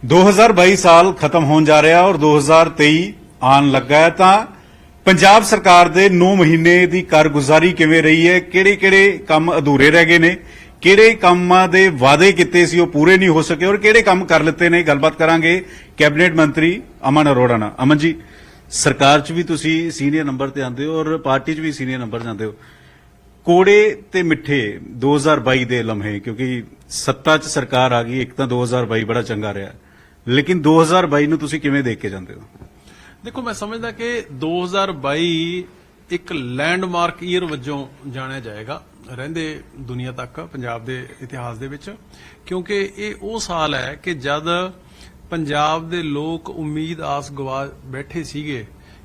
2022 ਸਾਲ ਖਤਮ ਹੋਣ ਜਾ ਰਿਹਾ ਔਰ 2023 ਆਉਣ ਲੱਗਾ ਹੈ ਤਾਂ ਪੰਜਾਬ ਸਰਕਾਰ ਦੇ 9 ਮਹੀਨੇ ਦੀ ਕਾਰਗੁਜ਼ਾਰੀ ਕਿਵੇਂ ਰਹੀ ਹੈ, ਕਿਹੜੇ-ਕਿਹੜੇ ਕੰਮ ਅਧੂਰੇ ਰਹਿ ਗਏ ਨੇ, ਕਿਹੜੇ ਕੰਮਾਂ ਦੇ ਵਾਅਦੇ ਕੀਤੇ ਸੀ ਉਹ ਪੂਰੇ ਨਹੀਂ ਹੋ ਸਕੇ ਔਰ ਕਿਹੜੇ ਕੰਮ ਕਰ ਲਿੱਤੇ ਨੇ। ਗੱਲਬਾਤ ਕਰਾਂਗੇ ਕੈਬਨਿਟ ਮੰਤਰੀ ਅਮਨ ਅਰੋੜਾ ਨਾਲ। ਅਮਨ ਜੀ, ਸਰਕਾਰ 'ਚ ਵੀ ਤੁਸੀਂ ਸੀਨੀਅਰ ਨੰਬਰ ਤੇ ਆਉਂਦੇ ਹੋ ਔਰ ਪਾਰਟੀ 'ਚ ਵੀ ਸੀਨੀਅਰ ਨੰਬਰ ਜਾਂਦੇ ਹੋ। ਕੋੜੇ ਤੇ ਮਿੱਠੇ 2022 ਦੇ ਲਮਹੇ, ਕਿਉਂਕਿ ਸੱਤਾ 'ਚ ਸਰਕਾਰ ਆ ਗਈ, ਇੱਕ ਤਾਂ 2022 ਬੜਾ ਚੰਗਾ ਰਿਹਾ, ਲੇਕਿਨ 2022 ਨੂੰ ਤੁਸੀਂ ਕਿਵੇਂ ਦੇਖ ਕੇ ਜਾਂਦੇ ਹੋ? ਦੇਖੋ, ਮੈਂ ਸਮਝਦਾ ਕਿ 2022 ਇੱਕ ਲੈਂਡਮਾਰਕ ਈਅਰ ਵਜੋਂ ਜਾਣਿਆ ਜਾਏਗਾ ਰਹਿੰਦੇ ਦੁਨੀਆ ਤੱਕ ਪੰਜਾਬ ਦੇ ਇਤਿਹਾਸ ਦੇ ਵਿੱਚ, ਕਿਉਂਕਿ ਇਹ ਉਹ ਸਾਲ ਹੈ ਕਿ ਜਦ ਪੰਜਾਬ ਦੇ ਲੋਕ ਉਮੀਦ ਆਸ ਗਵਾ ਬੈਠੇ ਸੀਗੇ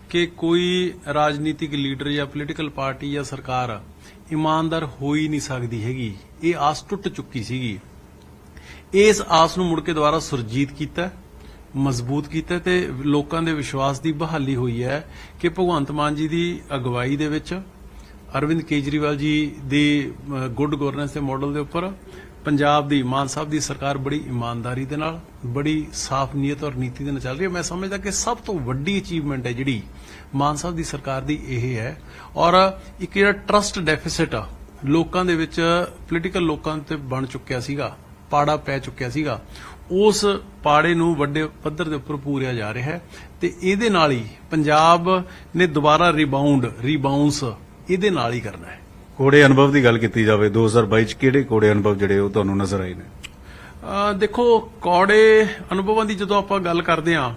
ਕਿ ਕੋਈ ਰਾਜਨੀਤਿਕ ਲੀਡਰ ਜਾਂ ਪੋਲੀਟੀਕਲ ਪਾਰਟੀ ਜਾਂ ਸਰਕਾਰ ਇਮਾਨਦਾਰ ਹੋ ਹੀ ਨਹੀਂ ਸਕਦੀ ਹੈਗੀ। ਇਹ ਆਸ ਟੁੱਟ ਚੁੱਕੀ ਸੀਗੀ। ਇਸ ਆਸ ਨੂੰ ਮੁੜ ਕੇ ਦੁਬਾਰਾ ਸੁਰਜੀਤ ਕੀਤਾ, ਮਜ਼ਬੂਤ ਕੀਤਾ ਤੇ ਲੋਕਾਂ ਦੇ ਵਿਸ਼ਵਾਸ ਦੀ ਬਹਾਲੀ ਹੋਈ ਹੈ ਕਿ ਭਗਵੰਤ ਮਾਨ ਜੀ ਦੀ ਅਗਵਾਈ ਦੇ ਵਿੱਚ, ਅਰਵਿੰਦ ਕੇਜਰੀਵਾਲ ਜੀ ਦੀ ਗੁੱਡ ਗਵਰਨੈਂਸ ਦੇ ਮਾਡਲ ਦੇ ਉੱਪਰ ਪੰਜਾਬ ਦੀ ਮਾਨ ਸਾਹਿਬ ਦੀ ਸਰਕਾਰ ਬੜੀ ਇਮਾਨਦਾਰੀ ਦੇ ਨਾਲ, ਬੜੀ ਸਾਫ਼ ਨੀਅਤ ਔਰ ਨੀਤੀ ਦੇ ਨਾਲ ਚੱਲ ਰਹੀ ਹੈ। ਮੈਂ ਸਮਝਦਾ ਕਿ ਸਭ ਤੋਂ ਵੱਡੀ ਅਚੀਵਮੈਂਟ ਹੈ ਜਿਹੜੀ ਮਾਨ ਸਾਹਿਬ ਦੀ ਸਰਕਾਰ ਦੀ ਇਹ ਹੈ। ਔਰ ਇੱਕ ਜਿਹੜਾ ਟਰਸਟ ਡੈਫਿਸਿਟ ਆ ਲੋਕਾਂ ਦੇ ਵਿੱਚ, ਪੋਲੀਟੀਕਲ ਲੋਕਾਂ ਤੇ ਬਣ ਚੁੱਕਿਆ ਸੀਗਾ, ਪਾੜਾ ਪੈ ਚੁੱਕਿਆ ਸੀਗਾ, ਉਸ ਪਾੜੇ ਨੂੰ ਵੱਡੇ ਪੱਧਰ ਦੇ ਉੱਪਰ ਪੂਰਿਆ ਜਾ ਰਿਹਾ ਹੈ ਤੇ ਇਹਦੇ ਨਾਲ ਹੀ ਪੰਜਾਬ ਨੇ ਦੁਬਾਰਾ ਰੀਬਾਉਂਸ ਇਹਦੇ ਨਾਲ ਹੀ ਕਰਨਾ ਹੈ। ਕੋੜੇ ਅਨੁਭਵ ਦੀ ਗੱਲ ਕੀਤੀ ਜਾਵੇ 2022 'ਚ ਕਿਹੜੇ ਕੋੜੇ ਅਨੁਭਵ ਜਿਹੜੇ ਉਹ ਤੁਹਾਨੂੰ ਨਜ਼ਰ ਆਏ ਨੇ? ਦੇਖੋ, ਕੌੜੇ ਅਨੁਭਵਾਂ ਦੀ ਜਦੋਂ ਆਪਾਂ ਗੱਲ ਕਰਦੇ ਹਾਂ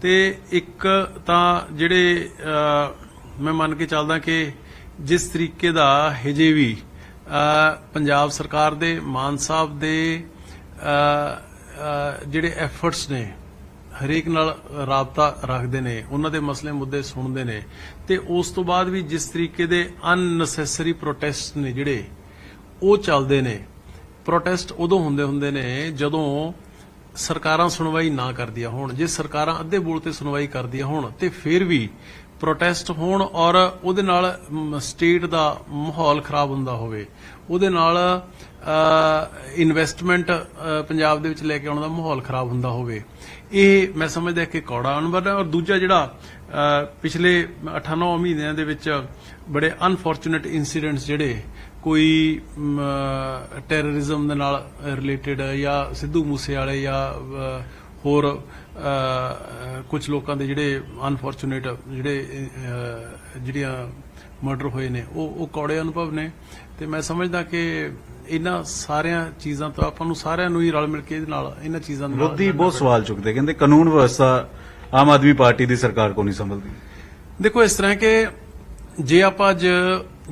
ਤੇ ਇੱਕ ਤਾਂ ਜਿਹੜੇ ਮੈਂ ਮੰਨ ਕੇ ਚੱਲਦਾ ਕਿ ਜਿਸ ਤਰੀਕੇ ਦਾ ਹਜੇ ਵੀ ਪੰਜਾਬ ਸਰਕਾਰ ਦੇ, ਮਾਨ ਸਾਹਿਬ ਦੇ ਜਿਹੜੇ ਐਫਰਟਸ ਨੇ, ਹਰੇਕ ਨਾਲ ਰਾਬਤਾ ਰੱਖਦੇ ਨੇ, ਉਹਨਾਂ ਦੇ ਮਸਲੇ ਮੁੱਦੇ ਸੁਣਦੇ ਨੇ ਤੇ ਉਸ ਤੋਂ ਬਾਅਦ ਵੀ ਜਿਸ ਤਰੀਕੇ ਦੇ ਅਨਨੈਸੈਸਰੀ ਪ੍ਰੋਟੈਸਟ ਨੇ ਜਿਹੜੇ ਉਹ ਚੱਲਦੇ ਨੇ। ਪ੍ਰੋਟੈਸਟ ਉਦੋਂ ਹੁੰਦੇ ਨੇ ਜਦੋਂ ਸਰਕਾਰਾਂ ਸੁਣਵਾਈ ਨਾ ਕਰਦੀਆਂ ਹੋਣ। ਜੇ ਸਰਕਾਰਾਂ ਅੱਧੇ ਬੋਲ ਤੇ ਸੁਣਵਾਈ ਕਰਦੀਆਂ ਹੋਣ ਤੇ ਫਿਰ ਵੀ ਪ੍ਰੋਟੈਸਟ ਹੋਣ ਔਰ ਉਹਦੇ ਨਾਲ ਸਟੇਟ ਦਾ ਮਾਹੌਲ ਖਰਾਬ ਹੁੰਦਾ ਹੋਵੇ, ਉਹਦੇ ਨਾਲ ਇਨਵੈਸਟਮੈਂਟ ਪੰਜਾਬ ਦੇ ਵਿੱਚ ਲੈ ਕੇ ਆਉਣ ਦਾ ਮਾਹੌਲ ਖਰਾਬ ਹੁੰਦਾ ਹੋਵੇ, ਇਹ ਮੈਂ ਸਮਝਦਾ ਕਿ ਕੌੜਾ ਅਨੁਭਵ ਹੈ। ਔਰ ਦੂਜਾ ਜਿਹੜਾ ਪਿਛਲੇ 8-9 ਮਹੀਨਿਆਂ ਦੇ ਵਿੱਚ ਬੜੇ ਅਨਫੋਰਚੂਨੇਟ ਇਨਸੀਡੈਂਟਸ ਜਿਹੜੇ ਕੋਈ ਟੈਰਰਿਜ਼ਮ ਦੇ ਨਾਲ ਰਿਲੇਟਡ ਜਾਂ ਸਿੱਧੂ ਮੂਸੇਵਾਲੇ ਜਾਂ ਹੋਰ ਕੁਝ ਲੋਕਾਂ ਦੇ ਜਿਹੜੇ ਅਨਫੋਰਚੂਨੇਟ ਜਿਹੜੀਆਂ ਮਰਡਰ ਹੋਏ ਨੇ, ਉਹ ਕੌੜੇ ਅਨੁਭਵ ਨੇ। ਤੇ ਮੈਂ ਸਮਝਦਾ ਕਿ ਇਹਨਾਂ ਸਾਰੀਆਂ ਚੀਜ਼ਾਂ ਤੋਂ ਆਪਾਂ ਨੂੰ ਸਾਰਿਆਂ ਨੂੰ ਹੀ ਰਲ ਮਿਲ ਕੇ ਇਹਦੇ ਨਾਲ ਇਹਨਾਂ ਚੀਜ਼ਾਂ ਦੇ ਨਾਲ ਵਿਰੋਧੀ ਬਹੁਤ ਸਵਾਲ ਚੁੱਕਦੇ, ਕਹਿੰਦੇ ਕਾਨੂੰਨ ਵਿਵਸਥਾ ਆਮ ਆਦਮੀ ਪਾਰਟੀ ਦੀ ਸਰਕਾਰ ਕੋ ਨਹੀਂ ਸੰਭਲਦੀ। ਦੇਖੋ, ਇਸ ਤਰ੍ਹਾਂ ਕਿ ਜੇ ਆਪਾਂ ਅੱਜ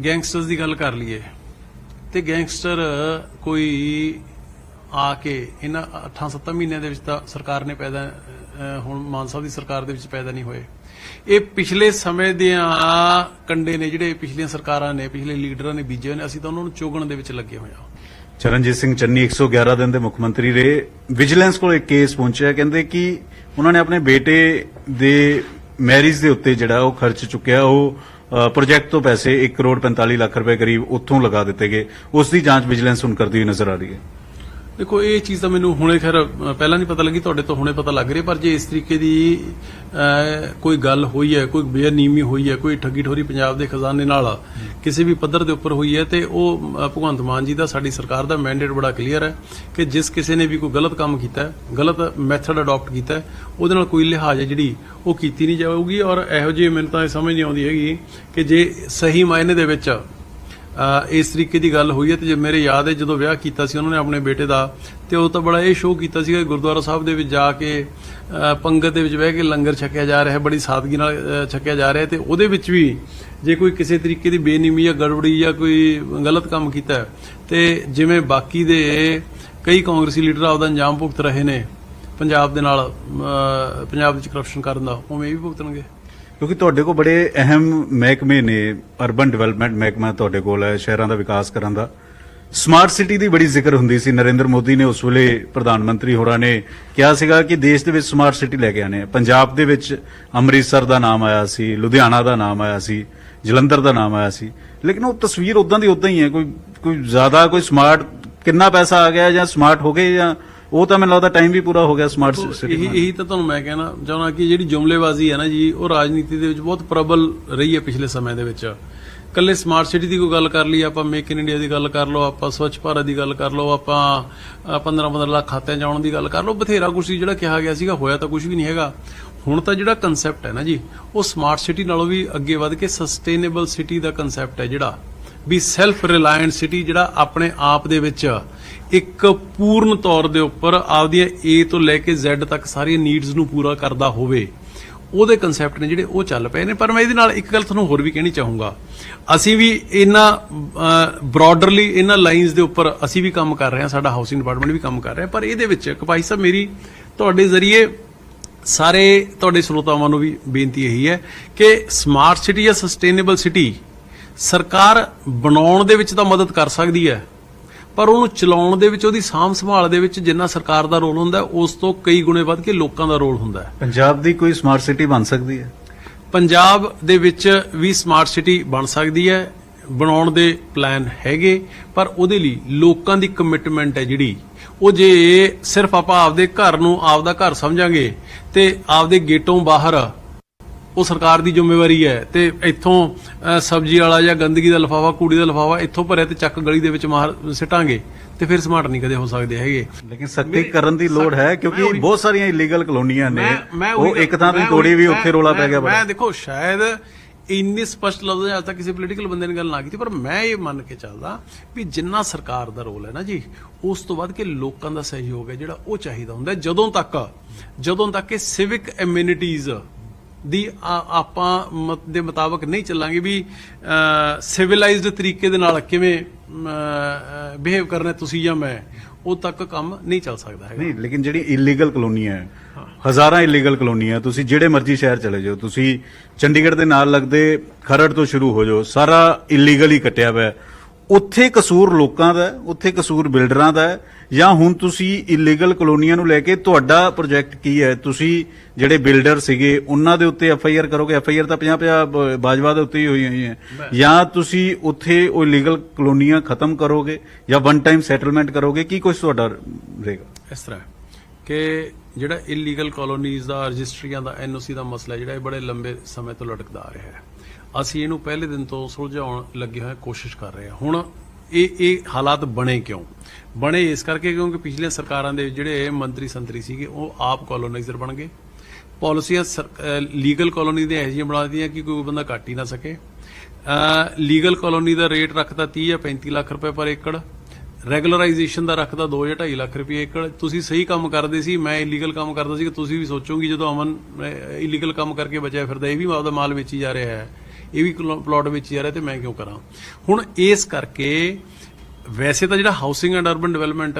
ਗੈਂਗਸਟਰਸ ਦੀ ਗੱਲ ਕਰ ਲਈਏ ਤੇ ਗੈਂਗਸਟਰ ਕੋਈ ਆ ਕੇ ਇਹਨਾਂ 8-7 ਮਹੀਨਿਆਂ ਦੇ ਵਿੱਚ ਤਾਂ ਸਰਕਾਰ ਨੇ ਪੈਦਾ, ਹੁਣ ਮਾਨ ਸਾਹਿਬ ਦੀ ਸਰਕਾਰ ਦੇ ਵਿੱਚ ਪੈਦਾ ਨਹੀਂ ਹੋਏ। ਇਹ ਪਿਛਲੇ ਸਮੇਂ ਦੇ ਕੰਡੇ ਨੇ ਜਿਹੜੇ ਪਿਛਲੀਆਂ ਸਰਕਾਰਾਂ ਨੇ, ਪਿਛਲੇ ਲੀਡਰਾਂ ਨੇ ਬੀਜੇ ਨੇ, ਅਸੀਂ ਤਾਂ ਉਹਨਾਂ ਨੂੰ ਚੁਗਣ ਦੇ ਵਿੱਚ ਲੱਗੇ ਹੋਏ ਹਾਂ। ਚਰਨਜੀਤ ਸਿੰਘ ਚੰਨੀ 111 ਦਿਨ ਦੇ ਮੁੱਖ ਮੰਤਰੀ ਰਹੇ। ਵਿਜੀਲੈਂਸ ਕੋਲ ਇੱਕ ਕੇਸ ਪਹੁੰਚਿਆ, ਕਹਿੰਦੇ ਕਿ ਉਹਨਾਂ ਨੇ ਆਪਣੇ ਬੇਟੇ ਦੇ ਮੈਰਿਜ ਦੇ ਉੱਤੇ ਜਿਹੜਾ ਉਹ ਖਰਚ ਚੁੱਕਿਆ, ਉਹ ਪ੍ਰੋਜੈਕਟ ਤੋਂ ਪੈਸੇ 1 ਕਰੋੜ 45 ਲੱਖ ਰੁਪਏ ਕਰੀਬ ਉੱਥੋਂ ਲਗਾ ਦਿੱਤੇ ਗਏ। ਉਸ ਦੀ ਜਾਂਚ ਵਿਜੀਲੈਂਸ ਹੁਣ ਕਰਦੀ ਹੋਈ ਨਜ਼ਰ ਆ ਰਹੀ ਹੈ। ਦੇਖੋ, ਇਹ ਚੀਜ਼ ਤਾਂ ਮੈਨੂੰ ਹੁਣੇ ਖੈਰ ਪਹਿਲਾਂ ਨਹੀਂ ਪਤਾ ਲੱਗੀ, ਤੁਹਾਡੇ ਤੋਂ ਹੁਣੇ ਪਤਾ ਲੱਗ ਰਿਹਾ। ਪਰ ਜੇ ਇਸ ਤਰੀਕੇ ਦੀ ਕੋਈ ਗੱਲ ਹੋਈ ਹੈ, ਕੋਈ ਬੇਨੀਮੀ ਹੋਈ ਹੈ, ਕੋਈ ਠੱਗੀ ਠੋਰੀ ਪੰਜਾਬ ਦੇ ਖਜ਼ਾਨੇ ਨਾਲ ਕਿਸੇ ਵੀ ਪੱਧਰ ਦੇ ਉੱਪਰ ਹੋਈ ਹੈ ਤੇ ਉਹ ਭਗਵੰਤ ਮਾਨ ਜੀ ਦਾ, ਸਾਡੀ ਸਰਕਾਰ ਦਾ ਮੈਂਡੇਟ ਬੜਾ ਕਲੀਅਰ ਹੈ ਕਿ ਜਿਸ ਕਿਸੇ ਨੇ ਵੀ ਕੋਈ ਗਲਤ ਕੰਮ ਕੀਤਾ, ਗਲਤ ਮੈਥਡ ਅਡਾਪਟ ਕੀਤਾ, ਉਹਦੇ ਨਾਲ ਕੋਈ ਲਿਹਾਜ਼ ਜਿਹੜੀ ਉਹ ਕੀਤੀ ਨਹੀਂ ਜਾਊਗੀ। ਔਰ ਇਹੋ ਜਿਹੀ ਮੈਨੂੰ ਤਾਂ ਸਮਝ ਨਹੀਂ ਆਉਂਦੀ ਹੈਗੀ ਕਿ ਜੇ ਸਹੀ ਮਾਇਨੇ ਦੇ ਵਿੱਚ ਇਸ ਤਰੀਕੇ ਦੀ ਗੱਲ ਹੋਈ ਹੈ। ਤੇ ਜੇ ਮੇਰੇ ਯਾਦ ਹੈ ਜਦੋਂ ਵਿਆਹ ਕੀਤਾ ਸੀ ਉਹਨਾਂ ਨੇ ਆਪਣੇ ਬੇਟੇ ਦਾ, ਤੇ ਉਹ ਤਾਂ ਬੜਾ ਇਹ ਸ਼ੋਅ ਕੀਤਾ ਸੀਗਾ ਗੁਰਦੁਆਰਾ ਸਾਹਿਬ ਦੇ ਵਿੱਚ ਜਾ ਕੇ ਪੰਗਤ ਦੇ ਵਿੱਚ ਬਹਿ ਕੇ ਲੰਗਰ ਛਕਿਆ ਜਾ ਰਿਹਾ, ਬੜੀ ਸਾਦਗੀ ਨਾਲ ਛਕਿਆ ਜਾ ਰਿਹਾ। ਤੇ ਉਹਦੇ ਵਿੱਚ ਵੀ ਜੇ ਕੋਈ ਕਿਸੇ ਤਰੀਕੇ ਦੀ ਬੇਨੀਮੀ ਜਾਂ ਗੜਬੜੀ ਜਾਂ ਕੋਈ ਗਲਤ ਕੰਮ ਕੀਤਾ ਤੇ ਜਿਵੇਂ ਬਾਕੀ ਦੇ ਕਈ ਕਾਂਗਰਸੀ ਲੀਡਰ ਆਪਦਾ ਅੰਜਾਮ ਭੁਗਤ ਰਹੇ ਨੇ ਪੰਜਾਬ ਦੇ ਨਾਲ, ਪੰਜਾਬ ਵਿੱਚ ਕਰਪਸ਼ਨ ਕਰਨ ਦਾ, ਉਵੇਂ ਵੀ ਭੁਗਤਣਗੇ। ਕਿਉਂਕਿ ਤੁਹਾਡੇ ਕੋਲ ਬੜੇ ਅਹਿਮ ਮਹਿਕਮੇ ਨੇ, ਅਰਬਨ ਡਿਵੈਲਪਮੈਂਟ ਮਹਿਕਮਾ ਤੁਹਾਡੇ ਕੋਲ ਹੈ, ਸ਼ਹਿਰਾਂ ਦਾ ਵਿਕਾਸ ਕਰਨ ਦਾ। ਸਮਾਰਟ ਸਿਟੀ ਦੀ ਬੜੀ ਜ਼ਿਕਰ ਹੁੰਦੀ ਸੀ। ਨਰਿੰਦਰ ਮੋਦੀ ਨੇ ਉਸ ਵੇਲੇ, ਪ੍ਰਧਾਨ ਮੰਤਰੀ ਹੋਰਾਂ ਨੇ ਕਿਹਾ ਸੀਗਾ ਕਿ ਦੇਸ਼ ਦੇ ਵਿੱਚ ਸਮਾਰਟ ਸਿਟੀ ਲੈ ਕੇ ਆਣੇ। ਪੰਜਾਬ ਦੇ ਵਿੱਚ ਅੰਮ੍ਰਿਤਸਰ ਦਾ ਨਾਮ ਆਇਆ ਸੀ, ਲੁਧਿਆਣਾ ਦਾ ਨਾਮ ਆਇਆ ਸੀ, ਜਲੰਧਰ ਦਾ ਨਾਮ ਆਇਆ ਸੀ, ਲੇਕਿਨ ਉਹ ਤਸਵੀਰ ਉਦਾਂ ਦੀ ਉਦਾਂ ਹੀ ਹੈ। ਕੋਈ ਜ਼ਿਆਦਾ ਕੋਈ ਸਮਾਰਟ ਕਿੰਨਾ ਪੈਸਾ ਆ ਗਿਆ ਜਾਂ ਸਮਾਰਟ ਹੋ ਗਏ ਜਾਂ ਉਹ ਤਾਂ ਮੈਨੂੰ ਲੱਗਦਾ ਟਾਈਮ ਵੀ ਪੂਰਾ ਹੋ ਗਿਆ ਸਮਾਰਟ ਸਿਟੀ ਇਹੀ ਤਾਂ ਤੁਹਾਨੂੰ ਮੈਂ ਕਹਿਣਾ ਚਾਹੁੰਦਾ ਕਿ ਜਿਹੜੀ ਜੁਮਲੇਬਾਜ਼ੀ ਹੈ ਨਾ ਜੀ, ਉਹ ਰਾਜਨੀਤੀ ਦੇ ਵਿੱਚ ਬਹੁਤ ਪ੍ਰਬਲ ਰਹੀ ਹੈ ਪਿਛਲੇ ਸਮੇਂ ਦੇ ਵਿੱਚ। ਕੱਲੇ ਸਮਾਰਟ ਸਿਟੀ ਦੀ ਕੋਈ ਗੱਲ ਕਰ ਲਈ, ਆਪਾਂ ਮੇਕ ਇਨ ਇੰਡੀਆ ਦੀ ਗੱਲ ਕਰ ਲਓ, ਆਪਾਂ ਸਵੱਛ ਭਾਰਤ ਦੀ ਗੱਲ ਕਰ ਲਓ, ਆਪਾਂ 15 ਲੱਖ ਖਾਤਿਆਂ 'ਚ ਆਉਣ ਦੀ ਗੱਲ ਕਰ ਲਓ, ਬਥੇਰਾ ਕੁਝ ਸੀ ਜਿਹੜਾ ਕਿਹਾ ਗਿਆ ਸੀਗਾ, ਹੋਇਆ ਤਾਂ ਕੁਝ ਵੀ ਨਹੀਂ ਹੈਗਾ। ਹੁਣ ਤਾਂ ਜਿਹੜਾ ਕਨਸੈਪਟ ਹੈ ਨਾ ਜੀ, ਉਹ ਸਮਾਰਟ ਸਿਟੀ ਨਾਲੋਂ ਵੀ ਅੱਗੇ ਵੱਧ ਕੇ ਸਸਟੇਨੇਬਲ ਸਿਟੀ ਦਾ ਕਨਸੈਪਟ ਹੈ, ਜਿਹੜਾ ਵੀ ਸੈਲਫ ਰਿਲਾਇੰਟ ਸਿਟੀ, ਜਿਹੜਾ ਆਪਣੇ ਆਪ ਦੇ ਵਿੱਚ ਇੱਕ ਪੂਰਨ ਤੌਰ ਦੇ ਉੱਪਰ ਆਪਦੀਆਂ A ਤੋਂ ਲੈ ਕੇ Z ਤੱਕ ਸਾਰੀਆਂ ਨੀਡਸ ਨੂੰ ਪੂਰਾ ਕਰਦਾ ਹੋਵੇ, ਉਹਦੇ ਕਨਸੈਪਟ ਨੇ ਜਿਹੜੇ ਉਹ ਚੱਲ ਪਏ ਨੇ। ਪਰ ਮੈਂ ਇਹਦੇ ਨਾਲ ਇੱਕ ਗੱਲ ਤੁਹਾਨੂੰ ਹੋਰ ਵੀ ਕਹਿਣੀ ਚਾਹੂੰਗਾ, ਅਸੀਂ ਵੀ ਇਹਨਾਂ ਬ੍ਰੌਡਰਲੀ ਇਹਨਾਂ ਲਾਈਨਸ ਦੇ ਉੱਪਰ ਅਸੀਂ ਵੀ ਕੰਮ ਕਰ ਰਹੇ ਹਾਂ, ਸਾਡਾ ਹਾਊਸਿੰਗ ਡਿਪਾਰਟਮੈਂਟ ਵੀ ਕੰਮ ਕਰ ਰਿਹਾ। ਪਰ ਇਹਦੇ ਵਿੱਚ ਕਪਾਈ ਸਾਹਿਬ, ਮੇਰੀ ਤੁਹਾਡੇ ਜ਼ਰੀਏ ਸਾਰੇ ਤੁਹਾਡੇ ਸਰੋਤਾਵਾਂ ਨੂੰ ਵੀ ਬੇਨਤੀ ਇਹੀ ਹੈ ਕਿ ਸਮਾਰਟ ਸਿਟੀ ਜਾਂ ਸਸਟੇਨੇਬਲ ਸਿਟੀ ਸਰਕਾਰ ਬਣਾਉਣ ਦੇ ਵਿੱਚ ਤਾਂ ਮਦਦ ਕਰ ਸਕਦੀ ਹੈ, ਪਰ ਉਹਨੂੰ ਚਲਾਉਣ ਦੇ ਵਿੱਚ, ਉਹਦੀ ਸਾਂਭ ਸੰਭਾਲ ਦੇ ਵਿੱਚ ਜਿੰਨਾ ਸਰਕਾਰ ਦਾ ਰੋਲ ਹੁੰਦਾ, ਉਸ ਤੋਂ ਕਈ ਗੁਣੇ ਵੱਧ ਕੇ ਲੋਕਾਂ ਦਾ ਰੋਲ ਹੁੰਦਾ ਹੈ। ਪੰਜਾਬ ਦੀ ਕੋਈ ਸਮਾਰਟ ਸਿਟੀ ਬਣ ਸਕਦੀ ਹੈ? ਪੰਜਾਬ ਦੇ ਵਿੱਚ ਵੀ ਸਮਾਰਟ ਸਿਟੀ ਬਣ ਸਕਦੀ ਹੈ, ਬਣਾਉਣ ਦੇ ਪਲਾਨ ਹੈਗੇ, ਪਰ ਉਹਦੇ ਲਈ ਲੋਕਾਂ ਦੀ ਕਮਿਟਮੈਂਟ ਹੈ ਜਿਹੜੀ, ਉਹ ਜੇ ਸਿਰਫ ਆਪਾਂ ਆਪਦੇ ਘਰ ਨੂੰ ਆਪਦਾ ਘਰ ਸਮਝਾਂਗੇ ਤੇ ਆਪਦੇ ਗੇਟੋਂ ਬਾਹਰ ਉਹ ਸਰਕਾਰ ਦੀ ਜ਼ਿੰਮੇਵਾਰੀ ਹੈ, ਤੇ ਇੱਥੋਂ ਸਬਜ਼ੀ ਵਾਲਾ ਜਾਂ ਗੰਦਗੀ ਦਾ ਲਿਫਾਫਾ, ਕੂੜੀ ਦਾ ਲਿਫਾਫਾ ਇੱਥੋਂ ਭਰਿਆ ਤੇ ਚੱਕ ਗਲੀ ਦੇ ਵਿੱਚ ਮਾਰ ਸਿੱਟਾਂਗੇ, ਤੇ ਫਿਰ ਸਮਾਰਟ ਨਹੀਂ ਕਦੇ ਹੋ ਸਕਦੇ ਹੈਗੇ। ਲੇਕਿਨ ਸਖਤੀ ਕਰਨ ਦੀ ਲੋੜ ਹੈ, ਕਿਉਂਕਿ ਬਹੁਤ ਸਾਰੀਆਂ ਇਲੀਗਲ ਕਲੋਨੀਆਂ ਨੇ, ਉਹ ਇੱਕ ਥਾਂ ਤੇ ਤੋੜੀ ਵੀ, ਉੱਥੇ ਰੋਲਾ ਪੈ ਗਿਆ। ਮੈਂ ਦੇਖੋ, ਸ਼ਾਇਦ ਇੰਨੀ ਸਪਸ਼ਟ ਲਫ਼ਜ਼ਾਂ ਅੱਜ ਤੱਕ ਕਿਸੇ ਪੋਲੀਟੀਕਲ ਬੰਦੇ ਨੇ ਗੱਲ ਨਾ ਕੀਤੀ, ਪਰ ਮੈਂ ਇਹ ਮੰਨ ਕੇ ਚੱਲਦਾ ਵੀ ਜਿੰਨਾ ਸਰਕਾਰ ਦਾ ਰੋਲ ਹੈ ਨਾ ਜੀ, ਉਸ ਤੋਂ ਵੱਧ ਕੇ ਲੋਕਾਂ ਦਾ ਸਹਿਯੋਗ ਹੈ ਜਿਹੜਾ ਉਹ ਚਾਹੀਦਾ ਹੁੰਦਾ। ਜਦੋਂ ਤੱਕ ਇਹ ਸਿਵਿਕ ਐਮਿਨਿਟੀਜ਼ ਦੀ ਆਪਾਂ ਦੇ ਮੁਤਾਬਕ ਨਹੀਂ ਚੱਲਾਂਗੇ ਵੀ ਸਿਵਲਾਈਜ਼ਡ ਤਰੀਕੇ ਦੇ ਨਾਲ ਕਿਵੇਂ ਬਿਹੇਵ ਕਰਨਾ ਤੁਸੀਂ ਜਾਂ ਮੈਂ, ਉਦੋਂ ਤੱਕ ਕੰਮ ਨਹੀਂ ਚੱਲ ਸਕਦਾ ਹੈਗਾ। ਨਹੀਂ, ਲੇਕਿਨ ਜਿਹੜੀ ਇਲੀਗਲ ਕਲੋਨੀਆਂ ਹੈ, ਹਜ਼ਾਰਾਂ ਇਲੀਗਲ ਕਲੋਨੀਆਂ, ਤੁਸੀਂ ਜਿਹੜੇ ਮਰਜ਼ੀ ਸ਼ਹਿਰ ਚਲੇ ਜਾਓ, ਤੁਸੀਂ ਚੰਡੀਗੜ੍ਹ ਦੇ ਨਾਲ ਲੱਗਦੇ ਖਰੜ ਤੋਂ ਸ਼ੁਰੂ ਹੋ ਜਾਓ, ਸਾਰਾ ਇਲੀਗਲ ਹੀ ਕੱਟਿਆ ਹੋਇਆ। ਉੱਥੇ ਕਸੂਰ ਲੋਕਾਂ ਦਾ, ਉੱਥੇ ਕਸੂਰ ਬਿਲਡਰਾਂ ਦਾ, ਜਾਂ ਹੁਣ ਤੁਸੀਂ ਇਲੀਗਲ ਕਲੋਨੀਆਂ ਨੂੰ ਲੈ ਕੇ ਤੁਹਾਡਾ ਪ੍ਰੋਜੈਕਟ ਕੀ ਹੈ? ਤੁਸੀਂ ਜਿਹੜੇ ਬਿਲਡਰ ਸੀਗੇ ਉਹਨਾਂ ਦੇ ਉੱਤੇ FIR ਕਰੋਗੇ? FIR ਤਾਂ 50 ਬਾਜਵਾ ਦੇ ਉੱਤੇ ਹੀ ਹੋਈ ਹੈ। ਜਾਂ ਤੁਸੀਂ ਉੱਥੇ ਉਹ ਇਲੀਗਲ ਕਲੋਨੀਆਂ ਖਤਮ ਕਰੋਗੇ ਜਾਂ ਵਨ ਟਾਈਮ ਸੈਟਲਮੈਂਟ ਕਰੋਗੇ? ਕੀ ਕੁਝ ਤੁਹਾਡਾ ਰਹੇਗਾ? ਇਸ ਤਰ੍ਹਾਂ ਕਿ ਜਿਹੜਾ ਇਲੀਗਲ ਕਾਲੋਨੀਜ਼ ਦਾ, ਰਜਿਸਟਰੀਆਂ ਦਾ, NOC ਦਾ ਮਸਲਾ ਜਿਹੜਾ ਇਹ ਬੜੇ ਲੰਬੇ ਸਮੇਂ ਤੋਂ ਲਟਕਦਾ ਆ ਰਿਹਾ ਹੈ। ਅਸੀਂ ਇਹਨੂੰ ਪਹਿਲੇ ਦਿਨ ਤੋਂ ਸੁਲਝਾਉਣ ਲੱਗੇ ਹੋਏ ਕੋਸ਼ਿਸ਼ ਕਰ ਰਹੇ ਹਾਂ। ਹੁਣ ਇਹ ਹਾਲਾਤ ਬਣੇ ਕਿਉਂ? ਬਣੇ ਇਸ ਕਰਕੇ ਕਿਉਂਕਿ ਪਿਛਲੀਆਂ ਸਰਕਾਰਾਂ ਦੇ ਜਿਹੜੇ ਮੰਤਰੀ ਸੰਤਰੀ ਸੀਗੇ ਉਹ ਆਪ ਕਾਲੋਨਾਈਜ਼ਰ ਬਣ ਗਏ। ਪਾਲਿਸੀਆਂ ਲੀਗਲ ਕਾਲੋਨੀ ਦੀਆਂ ਇਹੋ ਜਿਹੀਆਂ ਬਣਾ ਦਿੱਤੀਆਂ ਕਿ ਕੋਈ ਬੰਦਾ ਕੱਟ ਹੀ ਨਾ ਸਕੇ। ਲੀਗਲ ਕਾਲੋਨੀ ਦਾ ਰੇਟ ਰੱਖਤਾ 30 ਜਾਂ 35 ਲੱਖ ਰੁਪਏ ਪਰ ਏਕੜ, ਰੈਗੂਲਰਾਈਜੇਸ਼ਨ ਦਾ ਰੱਖਦਾ 2 ਜਾਂ 2.5 ਲੱਖ ਰੁਪਏ ਏਕੜ। ਤੁਸੀਂ ਸਹੀ ਕੰਮ ਕਰਦੇ ਸੀ, ਮੈਂ ਇਲੀਗਲ ਕੰਮ ਕਰਦਾ ਸੀ, ਕਿ ਤੁਸੀਂ ਵੀ ਸੋਚੋਗੇ ਜਦੋਂ ਅਮਨ ਇਲੀਗਲ ਕੰਮ ਕਰਕੇ ਬਚਿਆ ਫਿਰਦਾ, ਇਹ ਵੀ ਆਪਦਾ ਮਾਲ ਵੇਚੀ ਜਾ ਰਿਹਾ ਹੈ, ਇਹ ਵੀ ਪਲਾਟ ਵੇਚੀ ਜਾ ਰਿਹਾ, ਤੇ ਮੈਂ ਕਿਉਂ ਕਰਾਂ? ਹੁਣ ਇਸ ਕਰਕੇ ਵੈਸੇ ਤਾਂ ਜਿਹੜਾ housing and urban development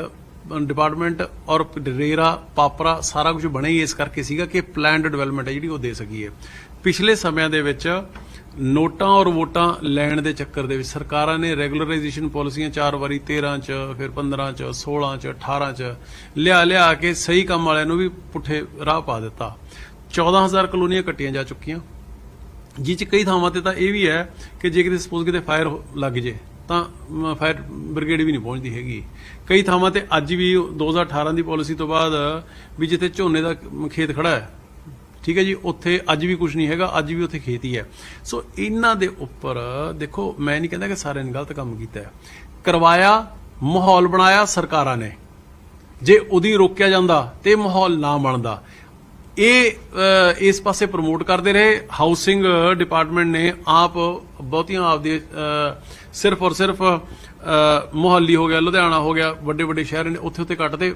department ਔਰ ਰੇਰਾ ਪਾਪਰਾ ਸਾਰਾ ਕੁਝ ਬਣਿਆ ਹੀ ਇਸ ਕਰਕੇ ਸੀਗਾ ਕਿ ਪਲਾਨਡ ਡਿਵੈਲਪਮੈਂਟ ਹੈ ਜਿਹੜੀ ਉਹ ਦੇ ਸਕੀਏ। ਪਿਛਲੇ ਸਮਿਆਂ ਦੇ ਵਿੱਚ ਨੋਟਾਂ ਔਰ ਵੋਟਾਂ ਲੈਣ ਦੇ ਚੱਕਰ ਦੇ ਵਿੱਚ ਸਰਕਾਰਾਂ ਨੇ ਰੈਗੂਲਰਾਈਜੇਸ਼ਨ ਪਾਲਿਸੀਆਂ 4 ਵਾਰੀ 13 ਚ, ਫਿਰ 15 ਚ, 16 ਚ, 18 ਚ ਲਿਆ ਕੇ ਸਹੀ ਕੰਮ ਵਾਲਿਆਂ ਨੂੰ ਵੀ ਪੁੱਠੇ ਰਾਹ ਪਾ ਦਿੱਤਾ। 14,000 ਕਲੋਨੀਆਂ ਕੱਟੀਆਂ ਜਾ ਚੁੱਕੀਆਂ, ਜਿਹ ਚ ਕਈ ਥਾਵਾਂ ਤੇ ਤਾਂ ਇਹ ਵੀ ਹੈ ਕਿ ਜੇ ਕਿਤੇ ਸਪੋਜ਼ ਕਿਤੇ ਫਾਇਰ ਲੱਗ ਜੇ ਤਾਂ ਫਾਇਰ ਬ੍ਰਿਗੇਡ ਵੀ ਨਹੀਂ ਪਹੁੰਚਦੀ ਹੈਗੀ। ਕਈ ਥਾਵਾਂ ਤੇ ਅੱਜ ਵੀ 2018 ਦੀ ਪਾਲਿਸੀ ਤੋਂ ਬਾਅਦ ਵੀ ਜਿੱਥੇ ਝੋਨੇ ਦਾ ਖੇਤ ਖੜਾ ਹੈ, ਠੀਕ ਹੈ ਜੀ, ਉੱਥੇ ਅੱਜ ਵੀ ਕੁਝ ਨਹੀਂ ਹੈਗਾ, ਅੱਜ ਵੀ ਉੱਥੇ ਖੇਤ ਹੀ ਹੈ। ਸੋ ਇਹਨਾਂ ਦੇ ਉੱਪਰ ਦੇਖੋ, ਮੈਂ ਨਹੀਂ ਕਹਿੰਦਾ ਕਿ ਸਾਰਿਆਂ ਨੇ ਗਲਤ ਕੰਮ ਕੀਤਾ ਹੈ, ਕਰਵਾਇਆ, ਮਾਹੌਲ ਬਣਾਇਆ ਸਰਕਾਰਾਂ ਨੇ। ਜੇ ਉਹਦੀ ਰੋਕਿਆ ਜਾਂਦਾ ਤੇ ਮਾਹੌਲ ਨਾ ਬਣਦਾ। ਇਹ ਇਸ ਪਾਸੇ ਪ੍ਰਮੋਟ ਕਰਦੇ ਰਹੇ। ਹਾਊਸਿੰਗ ਡਿਪਾਰਟਮੈਂਟ ਨੇ ਆਪ ਬਹੁਤੀਆਂ ਆਪਦੇ ਸਿਰਫ ਔਰ ਸਿਰਫ ਮੁਹੱਲੀ ਹੋ ਗਿਆ, ਲੁਧਿਆਣਾ ਹੋ ਗਿਆ, ਵੱਡੇ ਵੱਡੇ ਸ਼ਹਿਰ ਨੇ ਉੱਥੇ ਕੱਟਦੇ।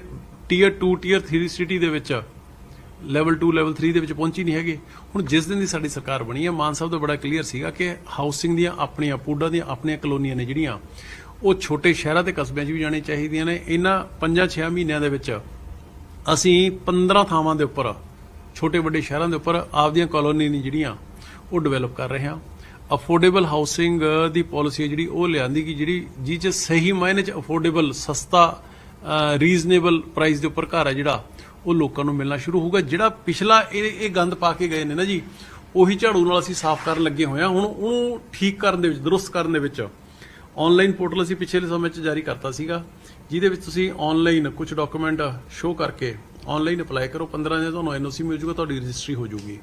ਟੀਅਰ 2 ਟੀਅਰ 3 ਸਿਟੀ ਦੇ ਵਿੱਚ, ਲੈਵਲ 2 ਲੈਵਲ 3 ਦੇ ਵਿੱਚ ਪਹੁੰਚੀ ਨਹੀਂ ਹੈਗੇ। ਹੁਣ ਜਿਸ ਦਿਨ ਦੀ ਸਾਡੀ ਸਰਕਾਰ ਬਣੀ ਹੈ, ਮਾਨ ਸਾਹਿਬ ਦਾ ਬੜਾ ਕਲੀਅਰ ਸੀਗਾ ਕਿ ਹਾਊਸਿੰਗ ਦੀਆਂ ਆਪਣੀਆਂ ਪੂਡਾ ਦੀਆਂ ਆਪਣੀਆਂ ਕਲੋਨੀਆਂ ਨੇ ਜਿਹੜੀਆਂ, ਉਹ ਛੋਟੇ ਸ਼ਹਿਰਾਂ ਤੇ ਕਸਬਿਆਂ 'ਚ ਵੀ ਜਾਣੀਆਂ ਚਾਹੀਦੀਆਂ ਨੇ। ਇਹਨਾਂ 5-6 ਮਹੀਨਿਆਂ ਦੇ ਵਿੱਚ ਅਸੀਂ 15 ਥਾਵਾਂ ਦੇ ਉੱਪਰ, ਛੋਟੇ ਵੱਡੇ ਸ਼ਹਿਰਾਂ ਦੇ ਉੱਪਰ ਆਪਦੀਆਂ ਕਾਲੋਨੀ ਨੇ ਜਿਹੜੀਆਂ ਉਹ ਡਿਵੈਲਪ ਕਰ ਰਹੇ ਹਾਂ। ਅਫੋਰਡੇਬਲ ਹਾਊਸਿੰਗ ਦੀ ਪਾਲਿਸੀ ਹੈ ਜਿਹੜੀ ਉਹ ਲਿਆਂਦੀ ਕਿ ਜਿਹ 'ਚ ਸਹੀ ਮਾਇਨੇ 'ਚ ਅਫੋਰਡੇਬਲ, ਸਸਤਾ, ਰੀਜ਼ਨੇਬਲ ਪ੍ਰਾਈਸ ਦੇ ਉੱਪਰ ਘਰ ਹੈ ਜਿਹੜਾ ਉਹ ਲੋਕਾਂ ਨੂੰ ਮਿਲਣਾ ਸ਼ੁਰੂ ਹੋਊਗਾ। ਜਿਹੜਾ ਪਿਛਲਾ ਇਹ ਗੰਦ ਪਾ ਕੇ ਗਏ ਨੇ ਨਾ ਜੀ, ਉਹੀ ਝਾੜੂ ਨਾਲ ਅਸੀਂ ਸਾਫ਼ ਕਰਨ ਲੱਗੇ ਹੋਏ ਹਾਂ। ਹੁਣ ਉਹਨੂੰ ਠੀਕ ਕਰਨ ਦੇ ਵਿੱਚ, ਦਰੁਸਤ ਕਰਨ ਦੇ ਵਿੱਚ ਆਨਲਾਈਨ ਪੋਰਟਲ ਅਸੀਂ ਪਿਛਲੇ ਸਮੇਂ 'ਚ ਜਾਰੀ ਕਰਤਾ ਸੀਗਾ, ਜਿਹਦੇ ਵਿੱਚ ਤੁਸੀਂ ਆਨਲਾਈਨ ਕੁਝ ਡਾਕੂਮੈਂਟ ਸ਼ੋਅ ਕਰਕੇ ਆਨਲਾਈਨ ਅਪਲਾਈ ਕਰੋ। 15 ਦਿਨ ਤੁਹਾਨੂੰ ਐਨਓਸੀ ਮਿਲ ਜੂਗਾ, ਤੁਹਾਡੀ ਰਜਿਸਟਰੀ ਹੋ ਜੂਗੀ।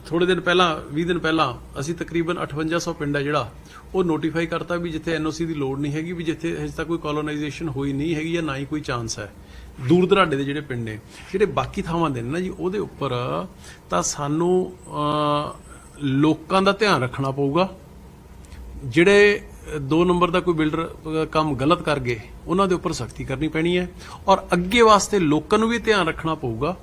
ਥੋੜੇ ਦਿਨ ਪਹਿਲਾਂ 20 ਦਿਨ ਪਹਿਲਾਂ ਅਸੀਂ ਤਕਰੀਬਨ 5800 ਪਿੰਡ ਹੈ ਜਿਹੜਾ ਉਹ ਨੋਟੀਫਾਈ ਕਰਤਾ ਵੀ ਜਿੱਥੇ ਐਨਓਸੀ ਦੀ ਲੋੜ ਨਹੀਂ ਹੈਗੀ, ਵੀ ਜਿੱਥੇ ਹਜੇ ਤੱਕ ਕੋਈ ਕਲੋਨਾਈਜੇਸ਼ਨ ਹੋਈ ਨਹੀਂ ਹੈਗੀ ਜਾਂ ਨਾ ਹੀ ਕੋਈ ਚਾਂਸ ਹੈ। ਦੂਰ ਦਰਾਡੇ ਦੇ ਜਿਹੜੇ ਪਿੰਡ ਨੇ, ਜਿਹੜੇ ਬਾਕੀ ਥਾਵਾਂ ਦੇ ਨੇ ਨਾ ਜੀ, ਉਹਦੇ ਉੱਪਰ ਤਾਂ ਸਾਨੂੰ ਲੋਕਾਂ ਦਾ ਧਿਆਨ ਰੱਖਣਾ ਪਊਗਾ। ਜਿਹੜੇ 2 ਨੰਬਰ ਦਾ ਕੋਈ ਬਿਲਡਰ ਕੰਮ ਗਲਤ ਕਰ ਗਏ ਉਹਨਾਂ ਦੇ ਉੱਪਰ ਸਖਤੀ ਕਰਨੀ ਪੈਣੀ ਹੈ, ਔਰ ਅੱਗੇ ਵਾਸਤੇ ਲੋਕਾਂ ਨੂੰ ਵੀ ਧਿਆਨ ਰੱਖਣਾ ਪਊਗਾ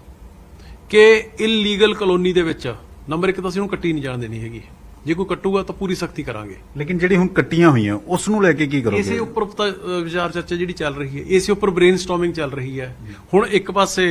ਕਿ ਇਲੀਗਲ ਕਲੋਨੀ ਦੇ ਵਿੱਚ ਨੰਬਰ 1 ਤਾਂ ਅਸੀਂ ਉਹਨੂੰ ਕੱਟੀ ਨਹੀਂ ਜਾਣ ਦੇਣੀ ਹੈਗੀ। ਜੇ ਕੋਈ ਕੱਟੂਗਾ ਤਾਂ ਪੂਰੀ ਸਖਤੀ ਕਰਾਂਗੇ। ਲੇਕਿਨ ਜਿਹੜੀ ਹੁਣ ਕੱਟੀਆਂ ਹੋਈਆਂ ਉਸ ਨੂੰ ਲੈ ਕੇ ਕੀ ਕਰੋਗੇ? ਇਸੇ ਉੱਪਰ ਤਾਂ ਵਿਚਾਰ ਚਰਚਾ ਜਿਹੜੀ ਚੱਲ ਰਹੀ ਹੈ, ਇਸੇ ਉੱਪਰ ਬ੍ਰੇਨਸਟਾਰਮਿੰਗ ਚੱਲ ਰਹੀ ਹੈ। ਹੁਣ ਇੱਕ ਪਾਸੇ